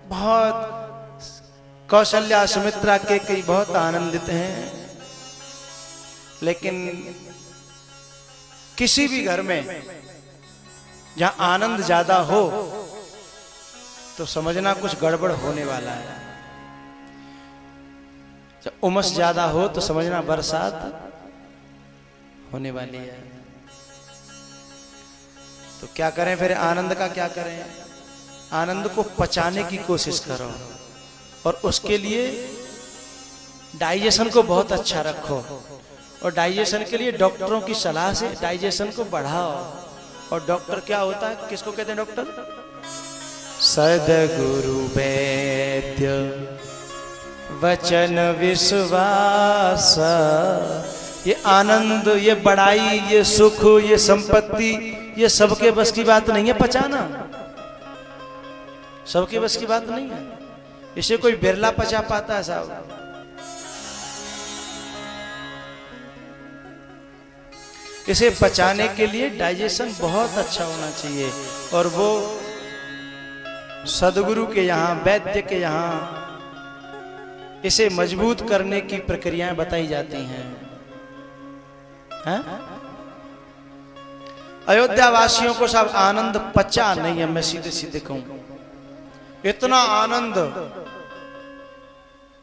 बहुत कौशल्या सुमित्रा के कई बहुत आनंदित हैं, लेकिन किसी भी घर में जहां आनंद ज्यादा हो तो समझना कुछ गड़बड़ होने वाला है, जब उमस ज्यादा हो तो समझना बरसात होने वाली है। तो क्या करें फिर? आनंद का क्या करें? आनंद को पचाने की कोशिश करो, और उसके लिए डाइजेशन को बहुत अच्छा रखो, और डाइजेशन के लिए डॉक्टरों की सलाह से डाइजेशन को बढ़ाओ। और डॉक्टर क्या होता है, किसको कहते हैं डॉक्टर? सदगुरु वैद्य वचन विश्वास। ये आनंद, ये बड़ाई, ये सुख, ये संपत्ति, ये सबके बस की बात नहीं है पचाना। सबके बस की बात नहीं है। इसे कोई बिरला पचा पाता है साहब। इसे पचाने के लिए डाइजेशन बहुत अच्छा होना चाहिए, और वो सदगुरु के यहाँ, वैद्य के यहाँ इसे मजबूत करने की प्रक्रियाएं बताई जाती हैं। अयोध्या वासियों को सब आनंद पचा नहीं है, मैं सीधे सीधे कहूं। इतना आनंद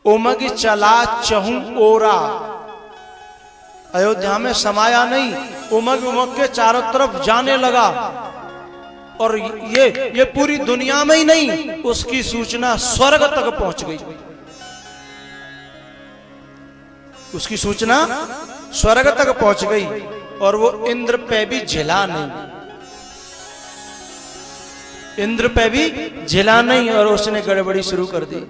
उमग चला चहूं ओरा, अयोध्या में समाया नहीं, उमग उमग के चारों तरफ जाने लगा। और ये पूरी दुनिया में ही नहीं, उसकी सूचना स्वर्ग तक पहुंच गई। उसकी सूचना स्वर्ग तक पहुंच गई, और वो इंद्र पे भी झिला नहीं। इंद्र पे भी झिला नहीं, और उसने गड़बड़ी शुरू कर दी।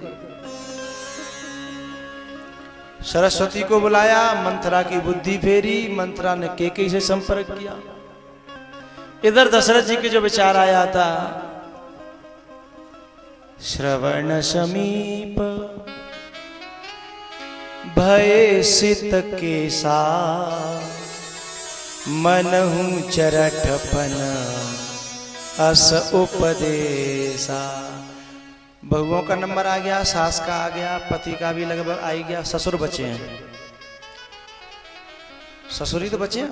सरस्वती को बुलाया, मंत्रा की बुद्धि फेरी, मंत्रा ने केकई से संपर्क किया। इधर दशरथ जी के जो विचार आया था, श्रवण समीप भय सित केसा, मनहु चरठपन अस उपदेशा। बहुओं का नंबर आ गया, सास का आ गया, पति का भी लगभग आ ही गया, ससुर बचे हैं। ससुर ही तो बचे हैं।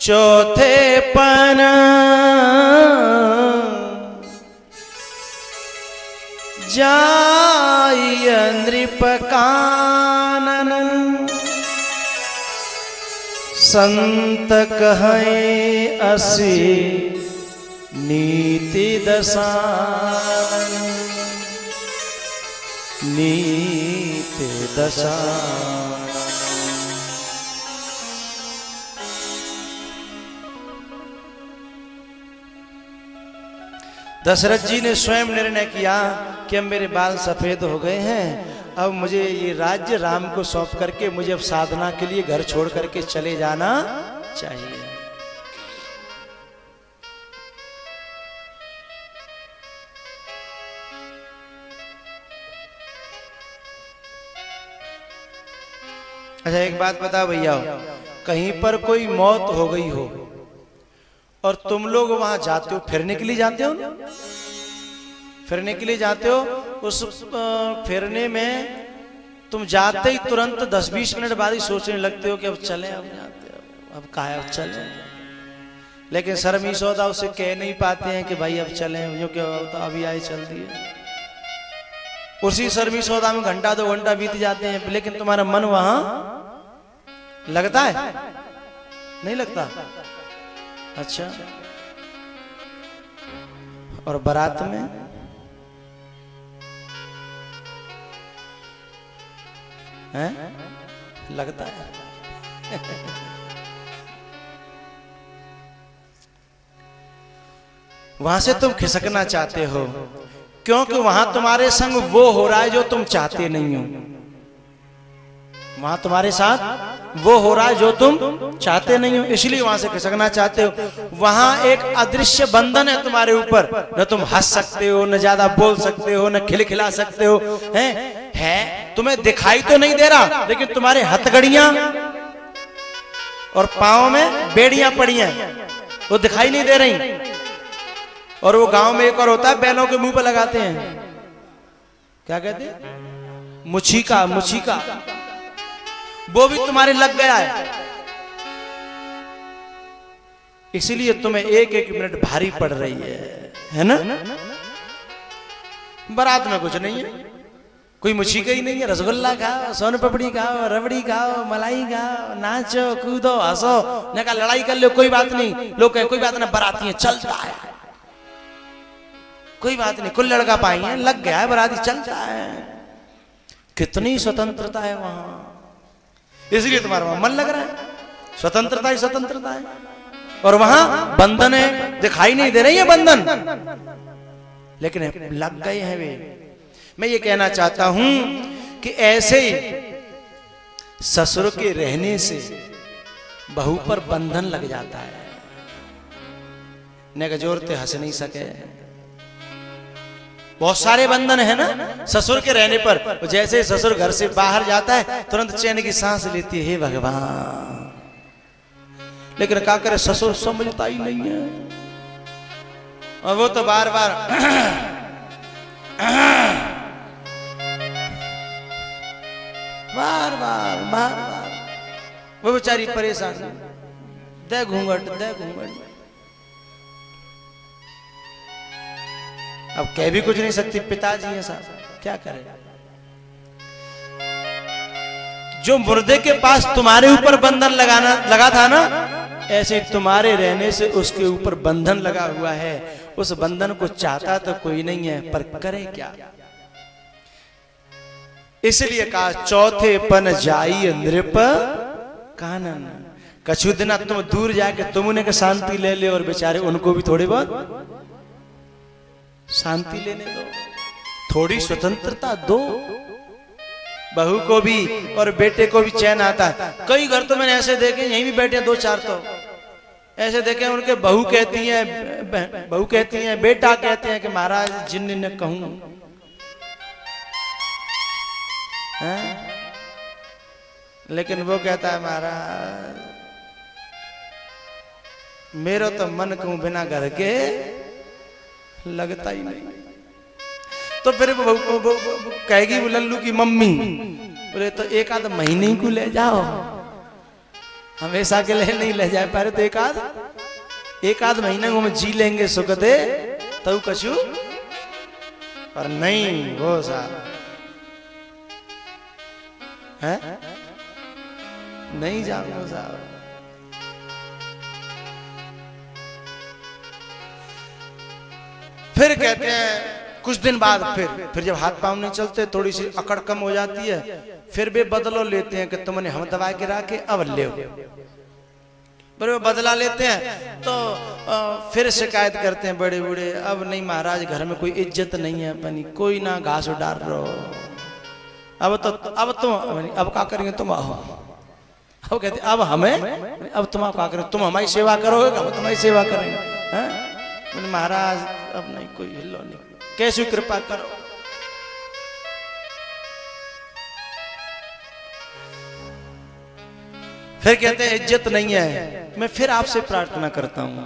चौथे पन जाय नृप कानन, संत कहें असी नीति दशानन, नीति दशानन। दशरथ जी ने स्वयं निर्णय किया कि अब मेरे बाल सफेद हो गए हैं, अब मुझे ये राज्य राम को सौंप करके मुझे अब साधना के लिए घर छोड़ करके चले जाना चाहिए। अच्छा एक बात बताओ भैया, कहीं पर कोई मौत हो गई हो और तुम लोग वहां जाते हो, फिरने के लिए जाते हो ना, फिरने के लिए जाते हो, उस फिरने में तुम जाते ही तुरंत 10-20 मिनट बाद ही सोचने लगते हो कि अब चले, अब जाते हो, अब कहा अब चले। लेकिन शर्मी सौदा उसे कह नहीं पाते हैं कि भाई अब चले, जो क्या होता अभी आए चल दिए। उसी शर्मी सौदा में घंटा 2 घंटा बीत जाते हैं, लेकिन तुम्हारा मन वहां लगता है नहीं लगता। अच्छा, और बारात में है लगता है। वहां से तुम खिसकना चाहते हो, क्योंकि वहां तुम्हारे संग वो हो रहा है जो तुम चाहते नहीं हो। वहां तुम्हारे साथ वो हो रहा है जो तुम चाहते नहीं हो, इसलिए वहां से खिसकना चाहते हो। वहां एक अदृश्य बंधन है तुम्हारे ऊपर, न तुम हंस सकते हो, न ज्यादा बोल सकते हो, न खिलखिला सकते हो। है तुम्हें दिखाई तो नहीं दे रहा, लेकिन तुम्हारे हथकड़ियां और पांव में बेड़ियां पड़ी हैं, वो दिखाई नहीं दे रही। और वो गांव में एक और होता है, बैलों के मुंह पर लगाते हैं, क्या कहते हैं, मुछीका, मुछीका, वो भी तुम्हारे लग गया है। इसीलिए तुम्हें एक एक मिनट भारी पड़ रही है ना। बारात में कुछ नहीं है, कोई मुछीका ही नहीं है। रसगुल्ला खाओ, सोन पापड़ी खाओ, रबड़ी खाओ, मलाई खाओ, नाचो कूदो हंसो, ने कहा लड़ाई कर लो कोई बात नहीं। लोग कहें कोई बात ना, बाराती है चलता है, कोई बात नहीं, कुल लड़का पाई है, लग गया है, बाराती चलता है। कितनी स्वतंत्रता है वहां, इसलिए तुम्हारा वहां मन लग रहा है। स्वतंत्रता ही स्वतंत्रता है, और वहां बंधन है, दिखाई नहीं दे रही है बंधन। लेकिन लग गए हैं वे। मैं ये कहना चाहता हूं कि ऐसे ससुर के रहने से बहू पर बंधन लग जाता है। नेगजोरते हंस नहीं सके। बहुत सारे बंधन है ना ससुर के रहने पर। जैसे ससुर घर से बाहर जाता है तुरंत चैन की सांस लेती है, हे भगवान। लेकिन क्या करे, ससुर समझता ही नहीं है। और वो तो बार बार बार बार बार बार वो बेचारी परेशान, दे घूंघट दे घूंघट। अब कह भी कुछ नहीं सकती, पिताजी है साहब, क्या करे। जो मुर्दे के पास तुम्हारे ऊपर बंधन लगा था ना, ऐसे तुम्हारे रहने से उसके ऊपर बंधन लगा हुआ है। उस बंधन को चाहता तो कोई नहीं है, पर करे क्या। इसलिए कहा चौथे पन जाई नृप कानन। कछु दिन तुम दूर जाके तुम उन्हें शांति ले ले, और बेचारे उनको भी थोड़ी बहुत शांति लेने दो, थोड़ी स्वतंत्रता दो। बहू को भी और बेटे को भी चैन आता है। कई घर तो मैंने ऐसे देखे, यहीं भी बैठे दो चार तो ऐसे देखे, उनके बहू कहती है बेटा कहते हैं कि महाराज जिन ने कहूं, लेकिन वो कहता है महाराज मेरा तो मन कहूं बिना घर के लगता ही नहीं। तो फिर कहेगी वो लल्लू की मम्मी, बोले तो एक आध महीने को ले जाओ, हमेशा के लिए नहीं ले जाए पारे, तो एक आध महीने को हम जी लेंगे सुख दे तो कछु। पर नहीं वो साहब है, नहीं जाऊंगा साहब। फिर कहते हैं कुछ दिन बाद फिर जब हाथ पांव नहीं चलते, थोड़ी सी अकड़ कम हो जाती है, फिर वे बदलो लेते हैं कि तुमने हम दबा के रखे अब ले। फिर वो बदला लेते हैं तो फिर शिकायत करते हैं बड़े बूढ़े, अब नहीं महाराज घर में कोई इज्जत नहीं है अपनी, कोई ना घास डाल रहो, अब तुम अब क्या करेंगे तुम आओ। अब कहते अब हमें, अब तुम क्या करोगे, तुम हमारी सेवा करोगे, हम तुम्हारी सेवा करेंगे। महाराज अब नहीं कोई हिलो नहीं, कैसी कृपा करो। फिर कहते हैं इज्जत नहीं है। मैं फिर आपसे प्रार्थना करता हूं,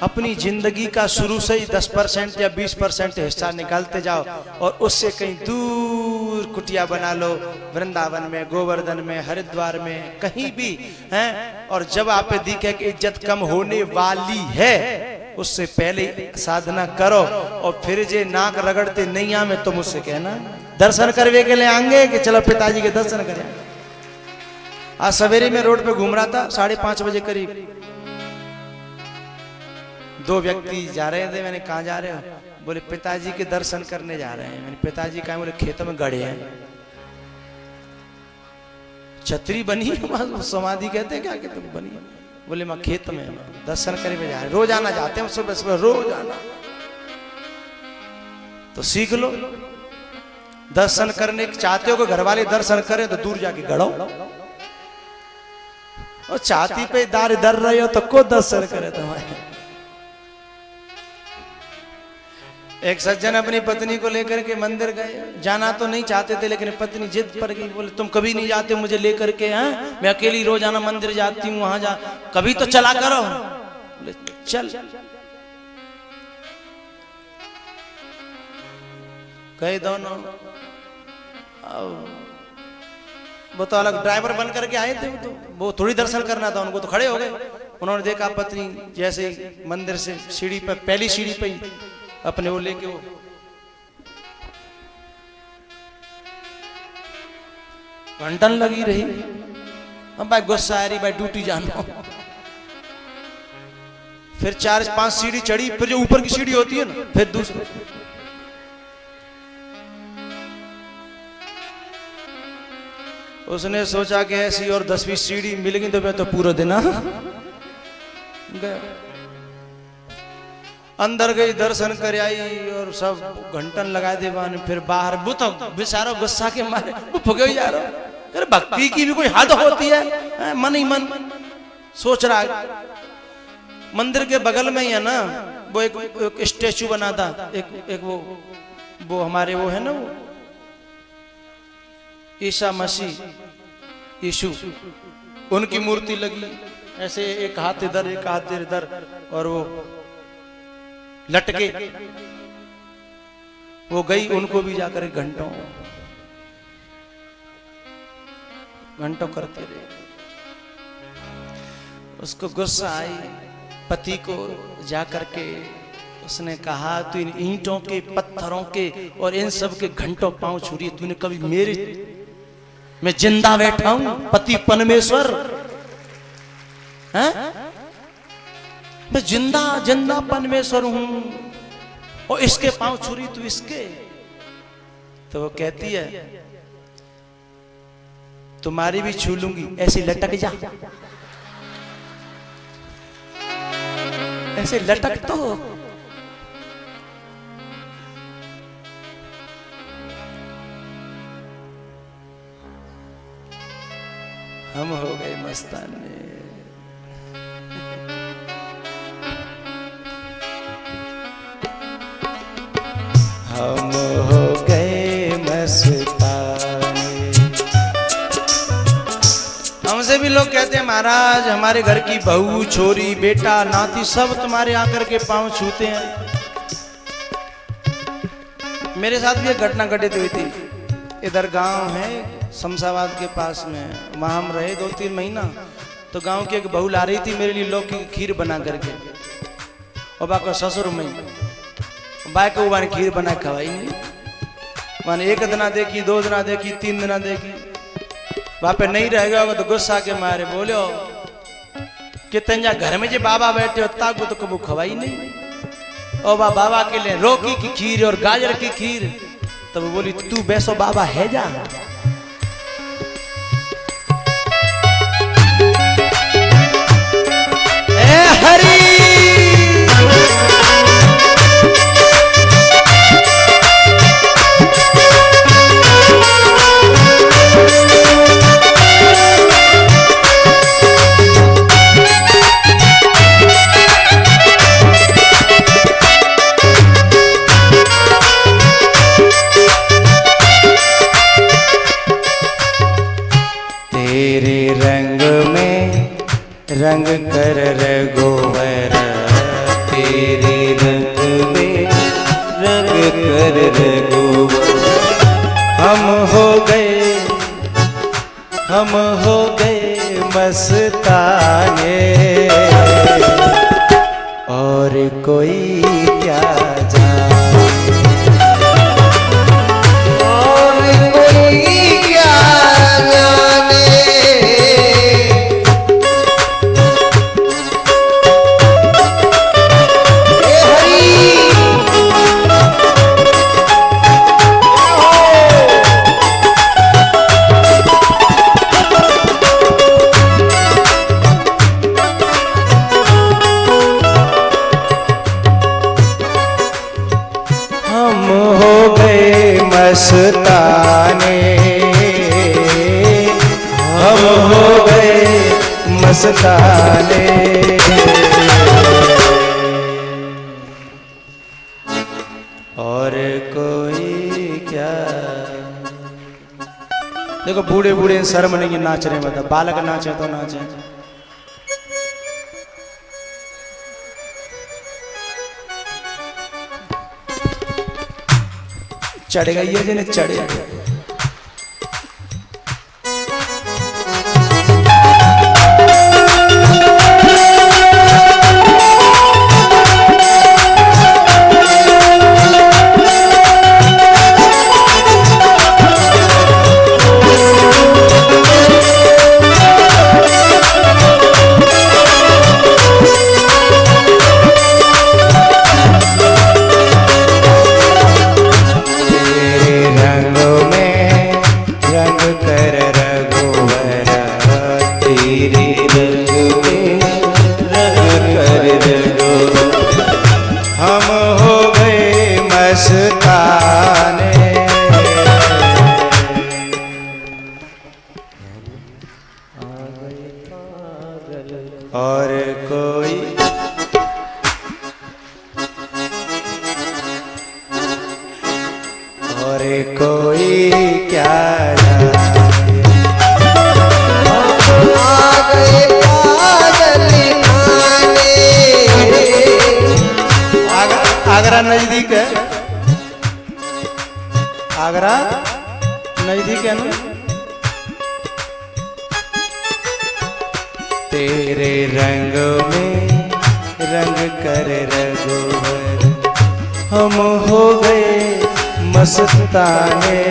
अपनी जिंदगी का शुरू से ही 10% या 20% हिस्सा निकालते जाओ, और उससे कहीं दूर कुटिया बना लो, वृंदावन में, गोवर्धन में, हरिद्वार में, कहीं भी हैं। और जब आप पे दिखे कि इज्जत कम होने वाली है, उससे पहले साधना करो। और फिर जे नाक रगड़ते नहीं आवे तो मुझसे कहना, दर्शन करवे के लिए आएंगे कि चलो पिताजी के दर्शन करें। आज सवेरे में रोड पे घूम रहा था, 5:30 बजे करीब, दो व्यक्ति जा रहे थे। मैंने कहाँ जा रहे हो, बोले पिताजी के दर्शन करने जा रहे हैं। मैंने पिताजी कहा, बोले खेतों में गड़े हैं, छतरी बनी समाधि कहते हैं क्या कहते बनी, बोले मैं खेत में दर्शन करे में जा रहे, रोज आना जाते हैं सुबह सुबह, रोज आना। तो सीख लो, दर्शन करने चाहते हो कि घर वाले दर्शन करें तो दूर जाके गड़ो, और छाती पे दार दर रहे हो तो को दर्शन करे तुम्हारे। एक सज्जन अपनी पत्नी को लेकर के मंदिर गए, जाना तो नहीं चाहते थे, लेकिन पत्नी जिद पर गई, बोले तुम कभी नहीं जाते मुझे लेकर के, हैं मैं अकेली रोजाना मंदिर जाती हूँ, वहां जा, कभी तो चला करो। बोले चल, गए दोनों। वो तो अलग ड्राइवर बन करके आए थे, तो वो थोड़ी दर्शन करना था उनको, तो खड़े हो गए। उन्होंने देखा पत्नी जैसे मंदिर से सीढ़ी पर, पहली सीढ़ी पे ही अपने वो लेके वो घंटन लगी रही। अब भाई गुस्सा आ रही, भाई ड्यूटी जाना। फिर 4-5 सीढ़ी चढ़ी, फिर जो ऊपर की सीढ़ी होती है ना, फिर दूसरी। उसने सोचा कि ऐसी और 10वीं सीढ़ी मिलेगी तो मैं तो पूरा दिन गया। अंदर गई, दर्शन कर आई और सब घंटन लगा दे बान। फिर बाहर वो तो बेचारा गुस्सा के मारे वो फुके ही जा रहा। अरे भक्ति की भी कोई हद होती है? मन ही मन सोच रहा है। मंदिर के बगल में ही है ना वो एक स्टेचू बना था, एक वो हमारे वो है ना वो ईसा मसीह यीशु, उनकी मूर्ति लगी ऐसे, एक हाथ इधर एक हाथ इधर, और वो लटके। वो गई, उनको भी जाकर घंटों घंटों करते रहे। उसको गुस्सा आई, पति को जाकर के उसने कहा तू इन ईंटों के, पत्थरों के और इन सब के घंटों पांव छुरी, तूने कभी मेरे, मैं जिंदा बैठा हूं पति परमेश्वर, मैं जिंदा परमेश्वर हूं और इसके पांव छुरी तू इसके। तो वो कहती है तुम्हारी भी छू लूंगी, ऐसे लटक जा, ऐसे लटक तो। हम हो गए मस्ताने। हम हो गए मस्ताने। हमसे भी लोग कहते हैं महाराज हमारे घर की बहू, छोरी, बेटा, नाती सब तुम्हारे आकर के पांव छूते हैं। मेरे साथ भी एक घटना घटित हुई थी। इधर गांव है शमशाबाद के पास में, वहां हम रहे 2-3 महीना। तो गांव की एक बहू ला रही थी मेरे लिए लौकी की खीर बना करके, और बाको ससुर में बाय को वन खीर बना खवाई नहीं। वन 1 दिन देखी, 2 दिन देखी, 3 दिन देखी, वहां पे नहीं रह गया तो गुस्सा के मारे बोलो कि तंजा घर में जो बाबा बैठे हो ताको तो कबू खवाई नहीं। और बाबा के लिए लौकी की खीर और गाजर की खीर। तब तो बोली तू बैसो बाबा है जा। ए हरी रंग कर रघुवर, तेरे रंग में रंग कर रघुवर। हम हो गए मस्ताने, और कोई क्या जाने, और कोई क्या जाने। मस्ताने, हम हो गए मस्ताने। और कोई क्या। देखो बूढ़े बूढ़े शर्म नहीं नाच रहे, मतलब बालक नाचे तो नाचे। चढ़ गई है जिन्हें चढ़े। रंगों में और कोई क्या जाने। आ गए पागल खाने। आगरा नजदीक है, आगरा नजदीक है ना। तेरे रंग में रंग कर रघुवर हम हो गए मस्ताने।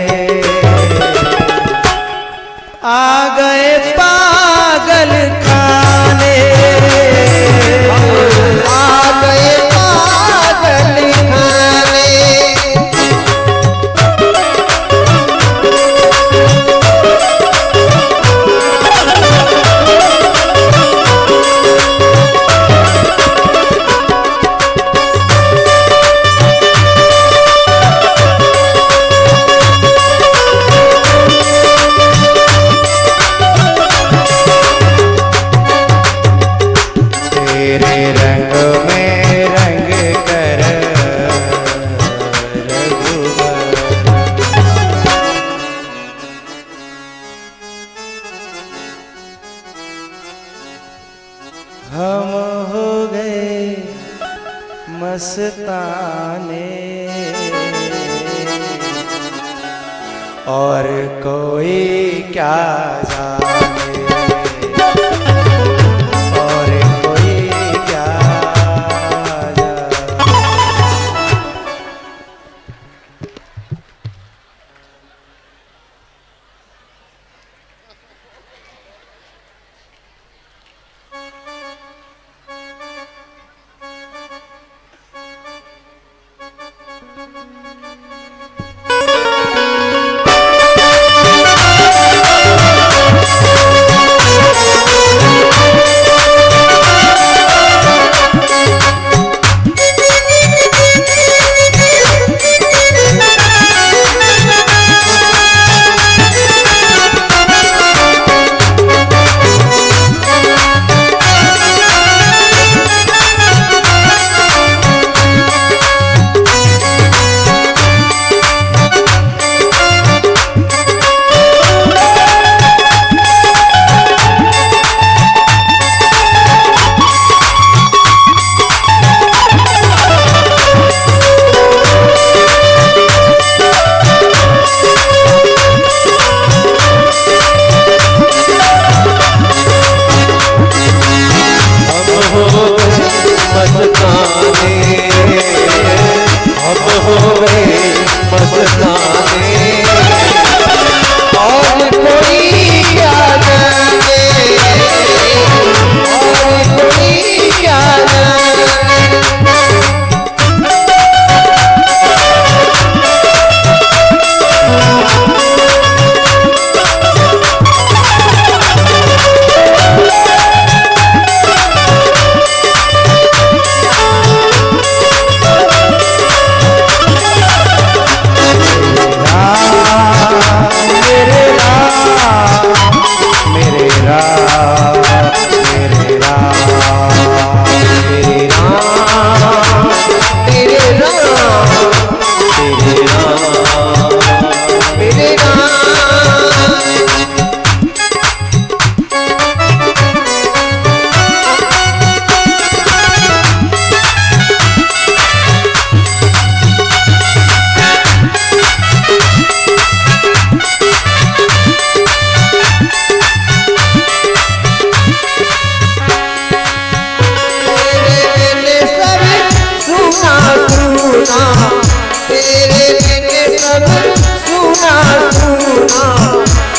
आ गए पागल खाने, आ गए पागल खाने। हम हो गए मस्ताने और कोई क्या जाने, और कोई क्या जाने।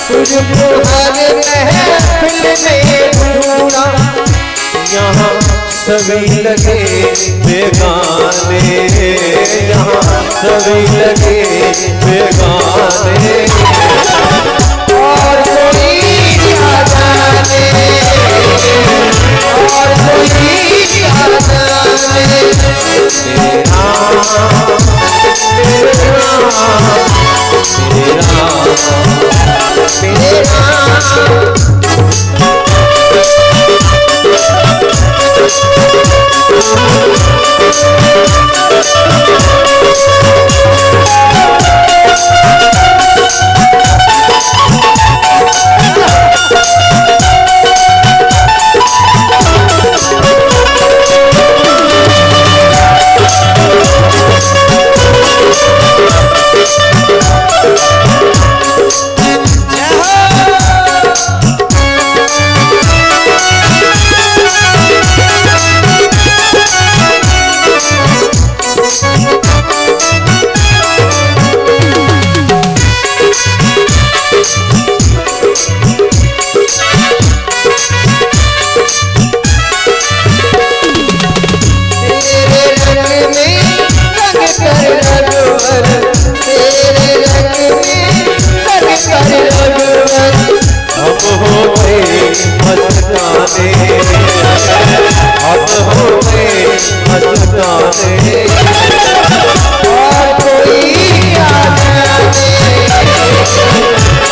तुझको हर महफिल में ढूंढा। यहाँ सभी लगे बेगाने, यहाँ सभी लगे बेगाने। और कोई क्या जाने, और कोई क्या जाने। तेरा मस्ताने, हम हो गए मस्ताने। और कोई याद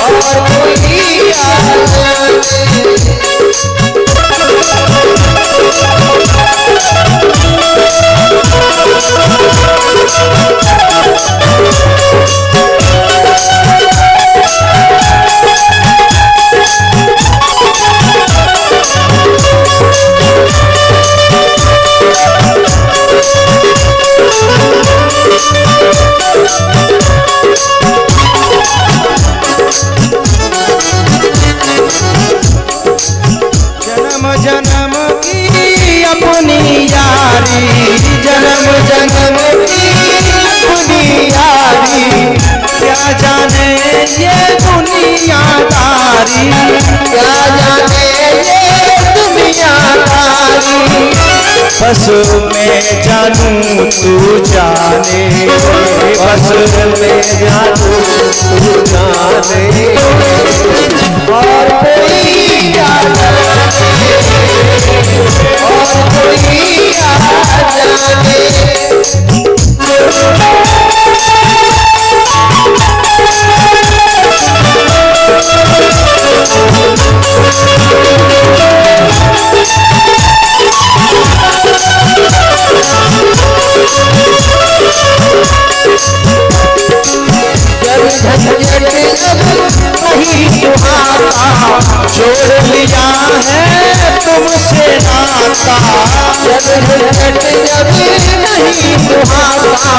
और कोई याद जन्म जन्म की अपनी यारी, जन्म जन्म की अपनी यारी, क्या जाने ये दुनियादारी, क्या जाने ये दुनियादारी। बस मैं जानूं तू जाने, बस मैं जानूं तू जाने। और कोई याद और कोई याद जाने। जब झंझट नहीं सुहाता, जोड़ लिया है तुमसे नाता, जब झंझट नहीं सुहाता,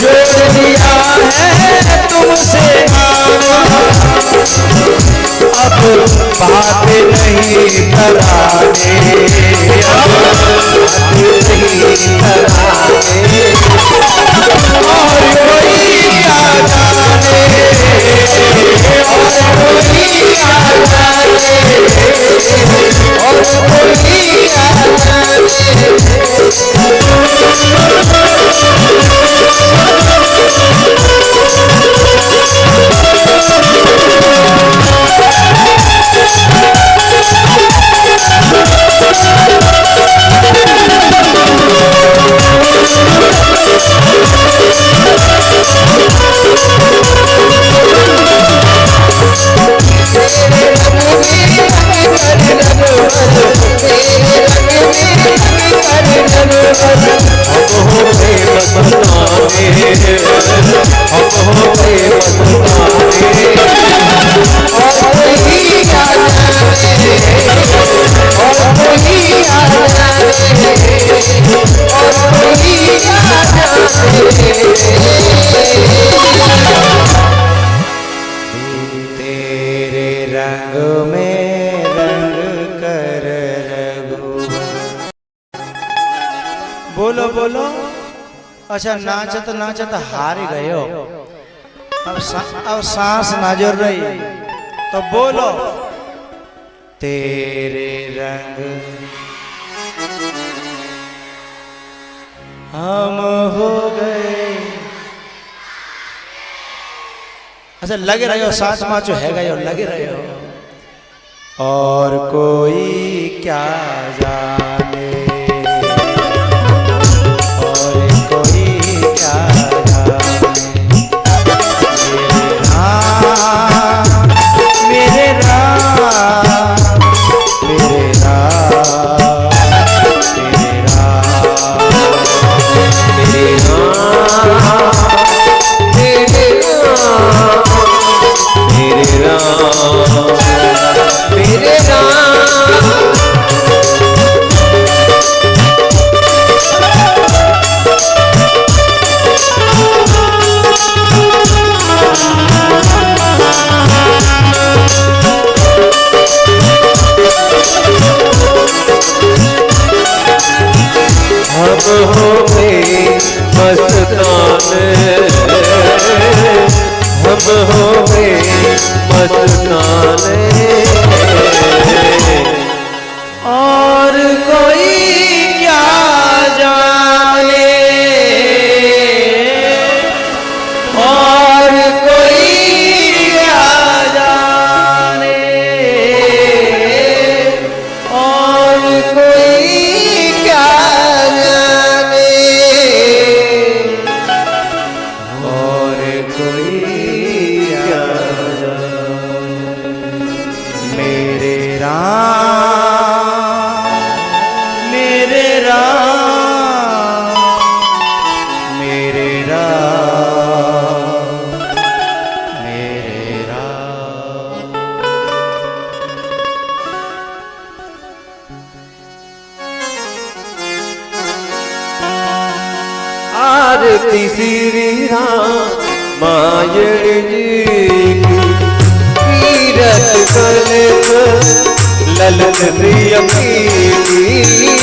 जोड़ लिया है तुमसे नाता। अब बात नहीं कराने, अब बात नहीं कराने, और कोई क्या जाने, और कोई याद और कोई याद तेरे रंग में रंग कर रघुवर। बोलो बोलो। अच्छा नाचत नाचत हार गयो, अब सांस ना जोड़ रही, तो बोलो तेरे रंग हम हो गए। अच्छा लगे रहे हो, सांस माचो है गए हो, लगे रहे हो। और कोई क्या जाने, और कोई क्या जाने, मेरे राम मेरे राम मेरे राम मेरे राम मेरे राम मेरे राम मेरे राम। हम हो गए मस्ताने, हम हो गए मस्ताने। और कोई क्या जाने, और कोई क्या जाने, आरती श्री रामायण जी की तीरथ कलश ललन प्रिय की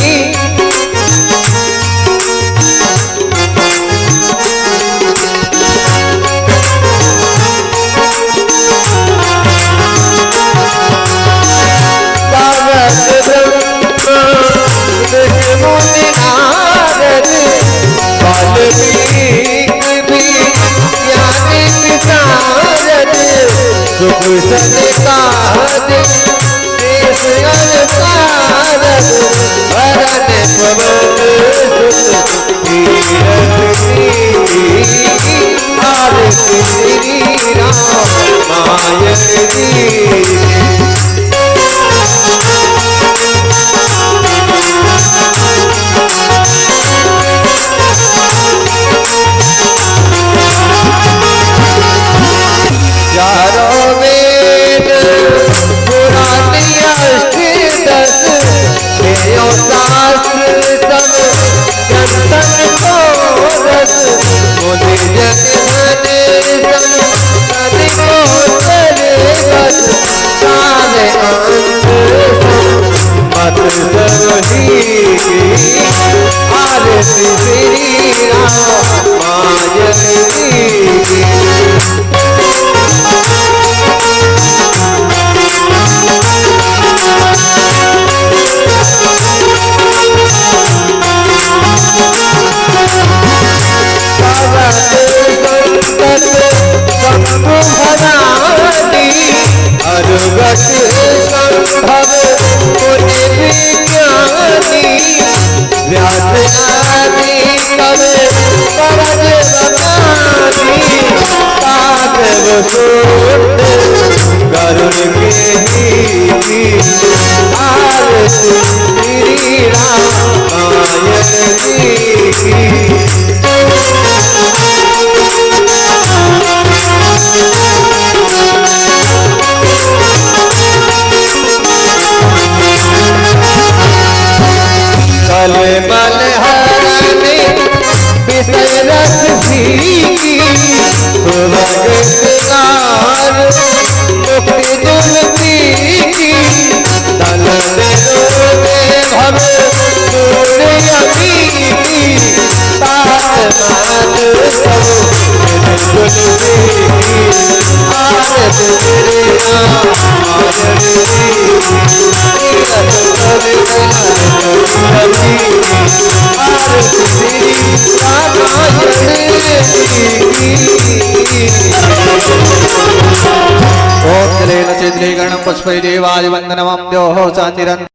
पुष्पै देवादिवन्दनमं द्योः शान्तिरन्